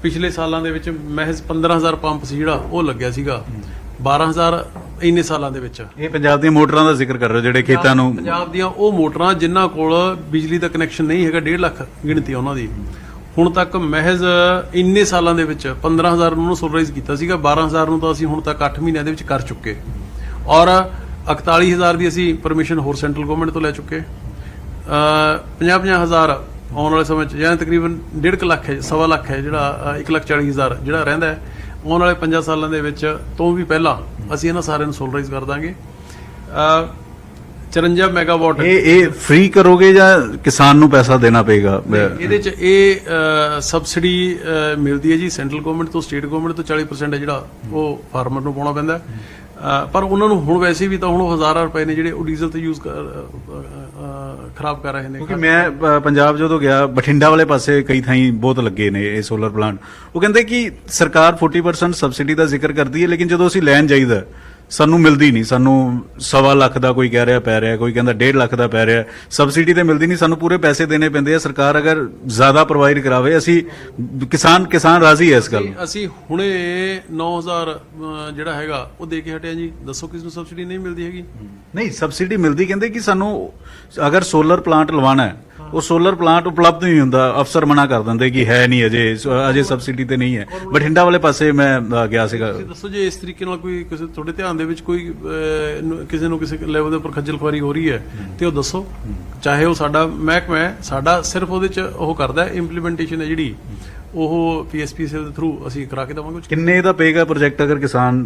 ਪਿਛਲੇ ਸਾਲਾਂ ਦੇ ਵਿੱਚ ਮਹਿਜ਼ 15,000 ਪੰਪ ਸੀ ਜਿਹੜਾ ਉਹ ਲੱਗਿਆ ਸੀਗਾ, 12,000 ਇੰਨੇ ਸਾਲਾਂ ਦੇ ਵਿੱਚ। ਇਹ ਪੰਜਾਬ ਦੀਆਂ ਮੋਟਰਾਂ ਦਾ ਜ਼ਿਕਰ ਕਰ ਰਹੇ ਹੋ ਜਿਹੜੇ ਖੇਤਾਂ ਨੂੰ, ਪੰਜਾਬ ਦੀਆਂ ਉਹ ਮੋਟਰਾਂ ਜਿਨ੍ਹਾਂ ਕੋਲ ਬਿਜਲੀ ਦਾ ਕਨੈਕਸ਼ਨ ਨਹੀਂ ਹੈਗਾ, 1.5 ਲੱਖ ਗਿਣਤੀ ਉਹਨਾਂ ਦੀ। ਹੁਣ ਤੱਕ ਮਹਿਜ਼ ਇੰਨੇ ਸਾਲਾਂ ਦੇ ਵਿੱਚ 15,000 ਨੂੰ ਸੋਲਰਾਈਜ਼ ਕੀਤਾ ਸੀਗਾ, 12,000 ਨੂੰ ਤਾਂ ਅਸੀਂ ਹੁਣ ਤੱਕ 8 ਮਹੀਨਿਆਂ ਦੇ ਵਿੱਚ ਕਰ ਚੁੱਕੇ, ਔਰ 41,000 ਦੀ ਅਸੀਂ ਪਰਮਿਸ਼ਨ ਹੋਰ ਸੈਂਟਰਲ ਗਵਰਨਮੈਂਟ ਤੋਂ ਲੈ ਚੁੱਕੇ। 50,000 ਆਉਣ ਵਾਲੇ ਸਮੇਂ 'ਚ ਯਾਨੀ ਤਕਰੀਬਨ 1.5 ਲੱਖ ਹੈ, 1.25 ਲੱਖ ਹੈ ਜਿਹੜਾ 1,40,000 ਜਿਹੜਾ ਰਹਿੰਦਾ ਹੈ। ਆਉਣ ਵਾਲੇ 5 ਸਾਲਾਂ ਦੇ ਵਿੱਚ ਤੋਂ ਵੀ ਪਹਿਲਾਂ ਅਸੀਂ ਇਹਨਾਂ ਸਾਰਿਆਂ ਨੂੰ ਸੋਲਰਾਈਜ਼ ਕਰ ਦਾਂਗੇ। 54 ਮੈਗਾਵਾਟ ਇਹ ਫ੍ਰੀ ਕਰੋਗੇ ਜਾਂ ਕਿਸਾਨ ਨੂੰ ਪੈਸਾ ਦੇਣਾ ਪਏਗਾ? ਇਹਦੇ 'ਚ ਇਹ ਸਬਸਿਡੀ ਮਿਲਦੀ ਹੈ ਜੀ ਸੈਂਟਰਲ ਗਵਰਨਮੈਂਟ ਤੋਂ, ਸਟੇਟ ਗਵਰਨਮੈਂਟ ਤੋਂ 40% ਹੈ ਜਿਹੜਾ ਉਹ ਫਾਰਮਰ ਨੂੰ ਪਾਉਣਾ ਪੈਂਦਾ। ਪਰ ਉਹਨਾਂ ਨੂੰ ਹੁਣ ਵੈਸੇ ਵੀ ਤਾਂ ਹੁਣ ਹਜ਼ਾਰਾਂ ਰੁਪਏ ਨੇ ਜਿਹੜੇ ਉਹ ਡੀਜ਼ਲ ਤੇ ਯੂਜ਼ ਖਰਾਬ ਕਰ ਰਹੇ ਨੇ। ਕਿਉਂਕਿ ਮੈਂ ਪੰਜਾਬ ਜਦੋਂ ਗਿਆ, ਬਠਿੰਡਾ ਵਾਲੇ ਪਾਸੇ ਕਈ ਥਾਈਂ ਬਹੁਤ ਲੱਗੇ ਨੇ ਇਹ ਸੋਲਰ ਪਲਾਂਟ। ਉਹ ਕਹਿੰਦੇ ਕਿ ਸਰਕਾਰ 40% ਸਬਸਿਡੀ ਦਾ ਜ਼ਿਕਰ ਕਰਦੀ ਹੈ, ਲੇਕਿਨ ਜਦੋਂ ਅਸੀਂ ਲੈਣ ਜਾਈਦਾ ਸਾਨੂੰ ਮਿਲਦੀ ਨਹੀਂ। ਸਾਨੂੰ 1.25 ਲੱਖ ਦਾ ਕੋਈ ਕਹਿ ਰਿਹਾ ਪੈ ਰਿਹਾ, ਕੋਈ ਕਹਿੰਦਾ 1.5 ਲੱਖ ਦਾ ਪੈ ਰਿਹਾ, ਸਬਸਿਡੀ ਤੇ ਮਿਲਦੀ ਨਹੀਂ। ਸਾਨੂੰ ਪੂਰੇ ਪੈਸੇ ਦੇਣੇ ਪੈਂਦੇ ਆ। ਸਰਕਾਰ ਅਗਰ ਜ਼ਿਆਦਾ ਪ੍ਰੋਵਾਈਡ ਕਰਾਵੇ, ਅਸੀਂ ਕਿਸਾਨ ਰਾਜ਼ੀ ਹੈ ਇਸ ਗੱਲ। ਅਸੀਂ ਹੁਣੇ 9,000 ਜਿਹੜਾ ਹੈਗਾ ਉਹ ਦੇ ਕੇ ਹਟਿਆ ਜੀ। ਦੱਸੋ ਕਿਸ ਨੂੰ ਸਬਸਿਡੀ ਨਹੀਂ ਮਿਲਦੀ ਹੈਗੀ? ਨਹੀਂ, ਸਬਸਿਡੀ ਮਿਲਦੀ। ਕਹਿੰਦੇ ਕਿ ਸਾਨੂੰ ਅਗਰ ਸੋਲਰ ਪਲਾਂਟ ਲਵਾਉਣਾ ਹੈ, ਉਹ ਸੋਲਰ ਪਲਾਂਟ ਉਪਲਬਧ ਨਹੀਂ ਹੁੰਦਾ, ਅਫਸਰ ਮਨਾ ਕਰ ਦਿੰਦੇ ਕਿ ਹੈ ਨਹੀਂ, ਅਜੇ ਸਬਸਿਡੀ ਤੇ ਨਹੀਂ ਹੈ। ਬਠਿੰਡਾ ਵਾਲੇ ਪਾਸੇ ਮੈਂ ਗਿਆ ਸੀਗਾ। ਦੱਸੋ ਜੇ ਇਸ ਤਰੀਕੇ ਨਾਲ ਕੋਈ ਕਿਸੇ ਤੁਹਾਡੇ ਧਿਆਨ ਦੇ ਵਿੱਚ ਕੋਈ ਕਿਸੇ ਨੂੰ ਕਿਸੇ ਲੈਵਲ ਦੇ ਉੱਪਰ ਖੱਜਲ ਖੁਆਰੀ ਹੋ ਰਹੀ ਹੈ ਤੇ ਉਹ ਦੱਸੋ। ਚਾਹੇ ਉਹ ਸਾਡਾ ਮਹਿਕਮਾ ਹੈ, ਸਾਡਾ ਸਿਰਫ ਉਹਦੇ ਚ ਉਹ ਕਰਦਾ ਇੰਪਲੀਮੈਂਟੇਸ਼ਨ ਹੈ ਜਿਹੜੀ ਉਹ PSPCL ਦੇ ਥਰੂ ਅਸੀਂ ਕਰਾ ਕੇ ਦੇਵਾਂਗੇ। ਕਿੰਨੇ ਦਾ ਪਏਗਾ ਪ੍ਰੋਜੈਕਟ? ਅਗਰ ਕਿਸਾਨ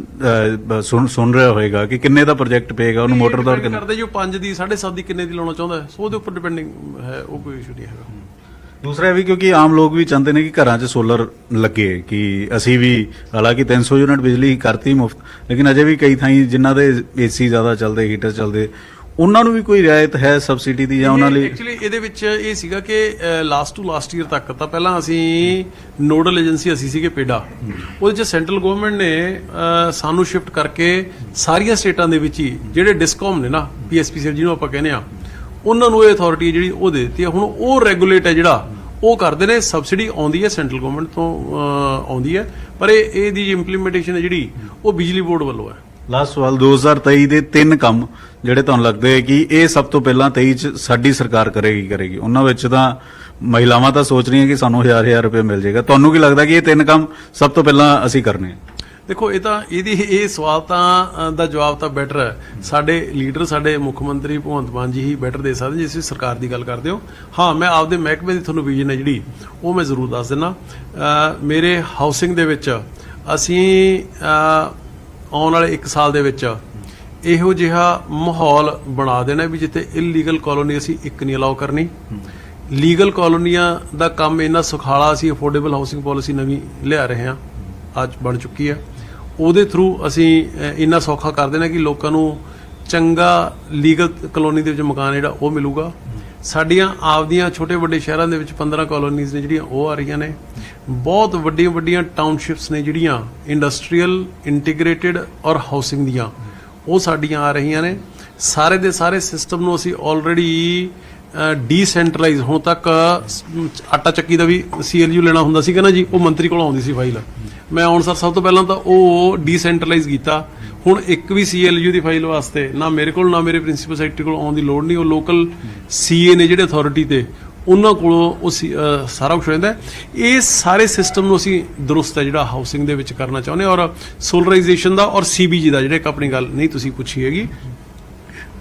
ਸੁਣ ਰਿਹਾ ਹੋਏਗਾ ਕਿ ਕਿੰਨੇ ਦਾ ਪ੍ਰੋਜੈਕਟ ਪਏਗਾ, ਉਹਨੂੰ ਮੋਟਰ ਦਾ ਕਰਦੇ ਜੋ 5 ਦੀ 7.5 ਦੀ ਕਿੰਨੇ ਦੀ ਲਾਉਣਾ ਚਾਹੁੰਦਾ ਹੈ, ਸੋ ਉਹਦੇ ਉੱਪਰ ਡਿਪੈਂਡਿੰਗ ਹੈ, ਉਹ ਕੋਈ ਇਸ਼ੂ ਨਹੀਂ ਹੈਗਾ। ਦੂਸਰਾ ਵੀ ਕਿਉਂਕਿ ਆਮ ਲੋਕ ਵੀ ਚਾਹੁੰਦੇ ਨੇ ਕਿ ਘਰਾਂ 'ਚ ਸੋਲਰ ਲੱਗੇ, ਕਿ ਅਸੀਂ ਵੀ ਹਾਲਾਂਕਿ 300 ਯੂਨਿਟ ਬਿਜਲੀ ਕਰਤੀ ਮੁਫਤ, ਲੇਕਿਨ ਅਜੇ ਵੀ ਕਈ ਥਾਈਂ ਜਿਨ੍ਹਾਂ ਦੇ AC ਜ਼ਿਆਦਾ ਚੱਲਦੇ, ਹੀਟਰ ਚੱਲਦੇ, ਉਹਨਾਂ ਨੂੰ ਵੀ ਕੋਈ ਰਿਆਇਤ ਹੈ ਸਬਸਿਡੀ ਦੀ ਜਾਂ ਉਹਨਾਂ ਲਈ? ਐਕਚੁਅਲੀ ਇਹਦੇ ਵਿੱਚ ਇਹ ਸੀਗਾ ਕਿ ਲਾਸਟ ਈਅਰ ਤੱਕ ਤਾਂ ਪਹਿਲਾਂ ਅਸੀਂ ਨੋਡਲ ਏਜੰਸੀ ਅਸੀਂ ਸੀਗੇ ਪੇਡਾ, ਉਹਦੇ ਚ ਸੈਂਟਰਲ ਗਵਰਨਮੈਂਟ ਨੇ ਸਾਨੂੰ ਸ਼ਿਫਟ ਕਰਕੇ ਸਾਰੀਆਂ ਸਟੇਟਾਂ ਦੇ ਵਿੱਚ ਹੀ ਜਿਹੜੇ ਡਿਸਕੌਮ ਨੇ ਨਾ, PSPCL ਜਿਹਨੂੰ ਆਪਾਂ ਕਹਿੰਦੇ ਆ, ਉਹਨਾਂ ਨੂੰ ਇਹ ਅਥਾਰਟੀ ਜਿਹੜੀ ਉਹ ਦੇ ਦਿੱਤੀ ਹੈ। ਹੁਣ ਉਹ ਰੈਗੂਲੇਟ ਹੈ ਜਿਹੜਾ ਉਹ ਕਰਦੇ ਨੇ। ਸਬਸਿਡੀ ਆਉਂਦੀ ਹੈ ਸੈਂਟਰਲ ਗਵਰਨਮੈਂਟ ਤੋਂ ਆਉਂਦੀ ਹੈ, ਪਰ ਇਹਦੀ ਇੰਪਲੀਮੈਂਟੇਸ਼ਨ ਹੈ ਜਿਹੜੀ ਉਹ ਬਿਜਲੀ ਬੋਰਡ ਵੱਲੋਂ ਹੈ। ਲਾਸਟ ਸਵਾਲ, 2023 ਦੇ 3 ਕੰਮ ਜਿਹੜੇ ਤੁਹਾਨੂੰ ਲੱਗਦੇ ਕਿ ਇਹ ਸਭ ਤੋਂ ਪਹਿਲਾਂ 23 ਚ ਸਾਡੀ ਸਰਕਾਰ ਕਰੇਗੀ, ਉਹਨਾਂ ਵਿੱਚ ਤਾਂ ਮਹਿਲਾਵਾਂ ਤਾਂ ਸੋਚ ਰਹੀਆਂ ਕਿ ਸਾਨੂੰ 1000 ਰੁਪਏ ਮਿਲ ਜਾਏਗਾ। ਤੁਹਾਨੂੰ ਕੀ ਲੱਗਦਾ ਕਿ ਇਹ 3 ਕੰਮ ਸਭ ਤੋਂ ਪਹਿਲਾਂ ਅਸੀਂ ਕਰਨੇ? ਦੇਖੋ, ਇਹ ਸਵਾਲ ਤਾਂ ਦਾ ਜਵਾਬ ਤਾਂ ਬੈਟਰ ਹੈ ਸਾਡੇ ਲੀਡਰ, ਸਾਡੇ ਮੁੱਖ ਮੰਤਰੀ ਭਗਵੰਤ ਮਾਨ ਜੀ ਹੀ ਬੈਟਰ ਦੇ ਸਕਦੇ ਜੇ ਤੁਸੀਂ ਸਰਕਾਰ ਦੀ ਗੱਲ ਕਰਦੇ ਹੋ। ਹਾਂ, ਮੈਂ ਆਪਦੇ ਮਹਿਕਮੇ ਦੀ ਤੁਹਾਨੂੰ ਵਿਜ਼ਨ ਹੈ ਜਿਹੜੀ ਉਹ ਮੈਂ ਜ਼ਰੂਰ ਦੱਸ ਦਿੰਦਾ। ਮੇਰੇ ਹਾਊਸਿੰਗ ਦੇ ਵਿੱਚ ਅਸੀਂ ਆਉਣ ਵਾਲੇ 1 ਸਾਲ ਦੇ ਵਿੱਚ ਇਹੋ ਜਿਹਾ ਮਾਹੌਲ ਬਣਾ ਦੇਣਾ ਵੀ ਜਿੱਥੇ ਇਲੀਗਲ ਕਾਲੋਨੀ ਅਸੀਂ ਇੱਕ ਨਹੀਂ ਅਲਾਉ ਕਰਨੀ। ਲੀਗਲ ਕਾਲੋਨੀਆਂ ਦਾ ਕੰਮ ਇੰਨਾ ਸੁਖਾਲਾ, ਅਸੀਂ ਅਫੋਰਡੇਬਲ ਹਾਊਸਿੰਗ ਪਾਲਿਸੀ ਨਵੀਂ ਲਿਆ ਰਹੇ ਹਾਂ, ਅੱਜ ਬਣ ਚੁੱਕੀ ਹੈ। ਉਹਦੇ ਥਰੂ ਅਸੀਂ ਇੰਨਾ ਸੌਖਾ ਕਰ ਦੇਣਾ ਕਿ ਲੋਕਾਂ ਨੂੰ ਚੰਗਾ ਲੀਗਲ ਕਲੋਨੀ ਦੇ ਵਿੱਚ ਮਕਾਨ ਜਿਹੜਾ ਉਹ ਮਿਲੂਗਾ। ਸਾਡੀਆਂ ਆਪਦੀਆਂ ਛੋਟੇ ਵੱਡੇ ਸ਼ਹਿਰਾਂ ਦੇ ਵਿੱਚ 15 ਕਾਲੋਨੀਜ਼ ਨੇ ਜਿਹੜੀਆਂ ਉਹ ਆ ਰਹੀਆਂ ਨੇ। ਬਹੁਤ ਵੱਡੀਆਂ ਵੱਡੀਆਂ ਟਾਊਨਸ਼ਿਪਸ ਨੇ ਜਿਹੜੀਆਂ ਇੰਡਸਟਰੀਅਲ, ਇੰਟੀਗ੍ਰੇਟਿਡ ਔਰ ਹਾਊਸਿੰਗ ਦੀਆਂ, ਉਹ ਸਾਡੀਆਂ ਆ ਰਹੀਆਂ ਨੇ। ਸਾਰੇ ਦੇ ਸਾਰੇ ਸਿਸਟਮ ਨੂੰ ਅਸੀਂ ਆਲਰੇਡੀ ਡੀਸੈਂਟਰਲਾਈਜ਼, ਹੁਣ ਤੱਕ ਆਟਾ ਚੱਕੀ ਦਾ ਵੀ CLU ਲੈਣਾ ਹੁੰਦਾ ਸੀਗਾ ਨਾ ਜੀ, ਉਹ ਮੰਤਰੀ ਕੋਲ ਆਉਂਦੀ ਸੀ ਫਾਈਲ। ਮੈਂ ਆਉਣ ਸਾਰ ਸਭ ਤੋਂ ਪਹਿਲਾਂ ਤਾਂ ਉਹ ਡੀਸੈਂਟਰਲਾਈਜ਼ ਕੀਤਾ। ਹੁਣ ਇੱਕ ਵੀ CLU ਦੀ ਫਾਈਲ ਵਾਸਤੇ ਨਾ ਮੇਰੇ ਕੋਲ ਨਾ ਮੇਰੇ ਪ੍ਰਿੰਸੀਪਲ ਸੈਕਟਰੀ ਕੋਲ ਆਉਣ ਦੀ ਲੋੜ ਨਹੀਂ। ਉਹ ਲੋਕਲ CA ਨੇ ਜਿਹੜੇ ਅਥਾਰਟੀ ਤੇ, ਉਹਨਾਂ ਕੋਲੋਂ ਉਹ ਸਾਰਾ ਕੁਝ ਰਹਿੰਦਾ। ਇਹ ਸਾਰੇ ਸਿਸਟਮ ਨੂੰ ਅਸੀਂ ਦਰੁਸਤ ਹੈ ਜਿਹੜਾ ਹਾਊਸਿੰਗ ਦੇ ਵਿੱਚ ਕਰਨਾ ਚਾਹੁੰਦੇ, ਔਰ ਸੋਲਰਾਈਜੇਸ਼ਨ ਦਾ ਔਰ CBG ਦਾ, ਜਿਹੜੇ ਇੱਕ ਆਪਣੀ ਗੱਲ ਨਹੀਂ ਤੁਸੀਂ ਪੁੱਛੀ ਹੈਗੀ।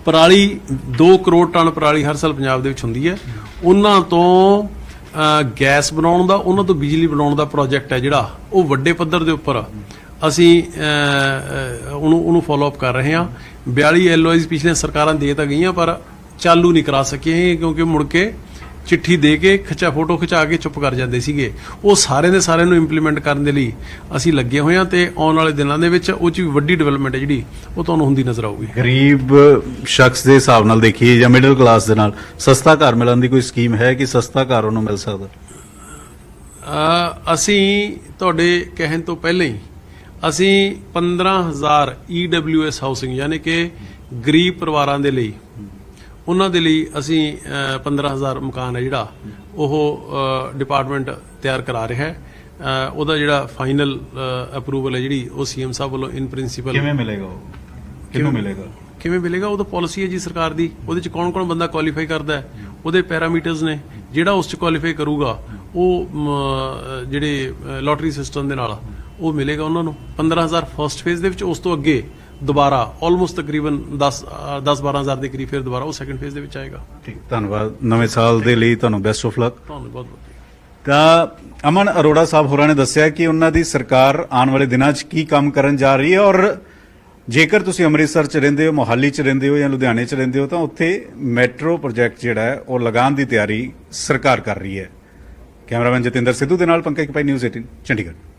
ਪਰਾਲੀ 2 ਕਰੋੜ ਟਨ ਪਰਾਲੀ ਹਰ ਸਾਲ ਪੰਜਾਬ ਦੇ ਵਿੱਚ ਹੁੰਦੀ ਹੈ। ਉਹਨਾਂ ਤੋਂ ਗੈਸ ਬਣਾਉਣ ਦਾ, ਉਹਨਾਂ ਤੋਂ ਬਿਜਲੀ ਬਣਾਉਣ ਦਾ ਪ੍ਰੋਜੈਕਟ ਹੈ ਜਿਹੜਾ ਉਹ ਵੱਡੇ ਪੱਧਰ ਦੇ ਉੱਪਰ ਅਸੀਂ ਉਹਨੂੰ ਫੋਲੋ ਅਪ ਕਰ ਰਹੇ ਹਾਂ। 42 LOIs ਪਿਛਲੀਆਂ ਸਰਕਾਰਾਂ ਦੇ ਤਾਂ ਗਈਆਂ ਪਰ ਚਾਲੂ ਨਹੀਂ ਕਰਾ ਸਕੀਆਂ ਕਿਉਂਕਿ ਮੁੜ ਕੇ ਚਿੱਠੀ ਦੇ ਕੇ ਫੋਟੋ ਖਿਚਾ ਕੇ ਚੁੱਪ ਕਰ ਜਾਂਦੇ ਸੀਗੇ। ਉਹ ਸਾਰੇ ਦੇ ਸਾਰਿਆਂ ਨੂੰ ਇੰਪਲੀਮੈਂਟ ਕਰਨ ਦੇ ਲਈ ਅਸੀਂ ਲੱਗੇ ਹੋਏ ਹਾਂ ਤੇ ਆਉਣ ਵਾਲੇ ਦਿਨਾਂ ਦੇ ਵਿੱਚ ਉਹ 'ਚ ਵੀ ਵੱਡੀ ਡਿਵੈਲਪਮੈਂਟ ਹੈ ਜਿਹੜੀ ਉਹ ਤੁਹਾਨੂੰ ਹੁੰਦੀ ਨਜ਼ਰ ਆਊਗੀ। ਗਰੀਬ ਸ਼ਖਸ ਦੇ ਹਿਸਾਬ ਨਾਲ ਦੇਖੀਏ ਜਾਂ ਮਿਡਲ ਕਲਾਸ ਦੇ ਨਾਲ ਸਸਤਾ ਘਰ ਮਿਲਣ ਦੀ ਕੋਈ ਸਕੀਮ ਹੈ ਕਿ ਸਸਤਾ ਘਰ ਉਹਨੂੰ ਮਿਲ ਸਕਦਾ? ਅਸੀਂ ਤੁਹਾਡੇ ਕਹਿਣ ਤੋਂ ਪਹਿਲਾਂ ਹੀ ਅਸੀਂ 15,000 EWS ਹਾਊਸਿੰਗ ਯਾਨੀ ਕਿ ਗਰੀਬ ਪਰਿਵਾਰਾਂ ਦੇ ਲਈ ਉਹਨਾਂ ਦੇ ਲਈ ਅਸੀਂ 15,000 ਮਕਾਨ ਹੈ ਜਿਹੜਾ ਉਹ ਡਿਪਾਰਟਮੈਂਟ ਤਿਆਰ ਕਰਾ ਰਿਹਾ ਹੈ। ਉਹਦਾ ਜਿਹੜਾ ਫਾਈਨਲ ਅਪਰੂਵਲ ਹੈ ਜਿਹੜੀ ਉਹ ਸੀਐਮ ਸਾਹਿਬ ਵੱਲੋਂ ਇਨ ਪ੍ਰਿੰਸੀਪਲ ਕਿਵੇਂ ਮਿਲੇਗਾ ਉਹ? ਕਿਹਨੂੰ ਮਿਲੇਗਾ? ਕਿਵੇਂ ਮਿਲੇਗਾ? ਉਹ ਤਾਂ ਪਾਲਿਸੀ ਹੈ ਜੀ ਸਰਕਾਰ ਦੀ। ਉਹਦੇ ਚ ਕੌਣ-ਕੌਣ ਬੰਦਾ ਕੁਆਲੀਫਾਈ ਕਰਦਾ ਹੈ, ਉਹਦੇ ਪੈਰਾਮੀਟਰਸ ਨੇ। ਜਿਹੜਾ ਉਸ ਚ ਕੁਆਲੀਫਾਈ ਕਰੂਗਾ ਉਹ ਜਿਹੜੇ ਲੋਟਰੀ ਸਿਸਟਮ ਦੇ ਨਾਲ ਉਹ ਮਿਲੇਗਾ ਉਹਨਾਂ ਨੂੰ 15,000 ਫਰਸਟ ਫੇਜ਼ ਦੇ ਵਿੱਚ। ਉਸ ਤੋਂ ਅੱਗੇ ਦੁਬਾਰਾ ਆਲਮੋਸਟ ਤਕਰੀਬਨ 10-12,000 ਦੇ ਕਰੀਬ ਫਿਰ ਦੁਬਾਰਾ ਉਹ ਸੈਕੰਡ ਫੇਜ਼ ਦੇ ਵਿੱਚ ਆਏਗਾ। ਠੀਕ, ਧੰਨਵਾਦ। ਨਵੇਂ ਸਾਲ ਦੇ ਲਈ ਤੁਹਾਨੂੰ ਬੈਸਟ ਆਫ ਲੱਕ। ਤੁਹਾਨੂੰ ਬਹੁਤ ਬਹੁਤ ਤਾਂ ਅਮਨ ਅਰੋੜਾ ਸਾਹਿਬ ਹੋਰਾਂ ਨੇ ਦੱਸਿਆ ਕਿ ਉਹਨਾਂ ਦੀ ਸਰਕਾਰ ਆਉਣ ਵਾਲੇ ਦਿਨਾਂ 'ਚ ਕੀ ਕੰਮ ਕਰਨ ਜਾ ਰਹੀ ਹੈ ਔਰ ਜੇਕਰ ਤੁਸੀਂ ਅੰਮ੍ਰਿਤਸਰ 'ਚ ਰਹਿੰਦੇ ਹੋ, ਮੋਹਾਲੀ 'ਚ ਰਹਿੰਦੇ ਹੋ ਜਾਂ ਲੁਧਿਆਣੇ 'ਚ ਰਹਿੰਦੇ ਹੋ ਤਾਂ ਉੱਥੇ ਮੈਟਰੋ ਪ੍ਰੋਜੈਕਟ ਜਿਹੜਾ ਹੈ ਉਹ ਲਗਾਉਣ ਦੀ ਤਿਆਰੀ ਸਰਕਾਰ ਕਰ ਰਹੀ ਹੈ। ਕੈਮਰਾਮੈਨ ਜਤਿੰਦਰ ਸਿੱਧੂ ਦੇ ਨਾਲ ਪੰਕਜ ਕਪਾਈ, ਨਿਊਜ਼ 18 ਚੰਡੀਗੜ੍ਹ।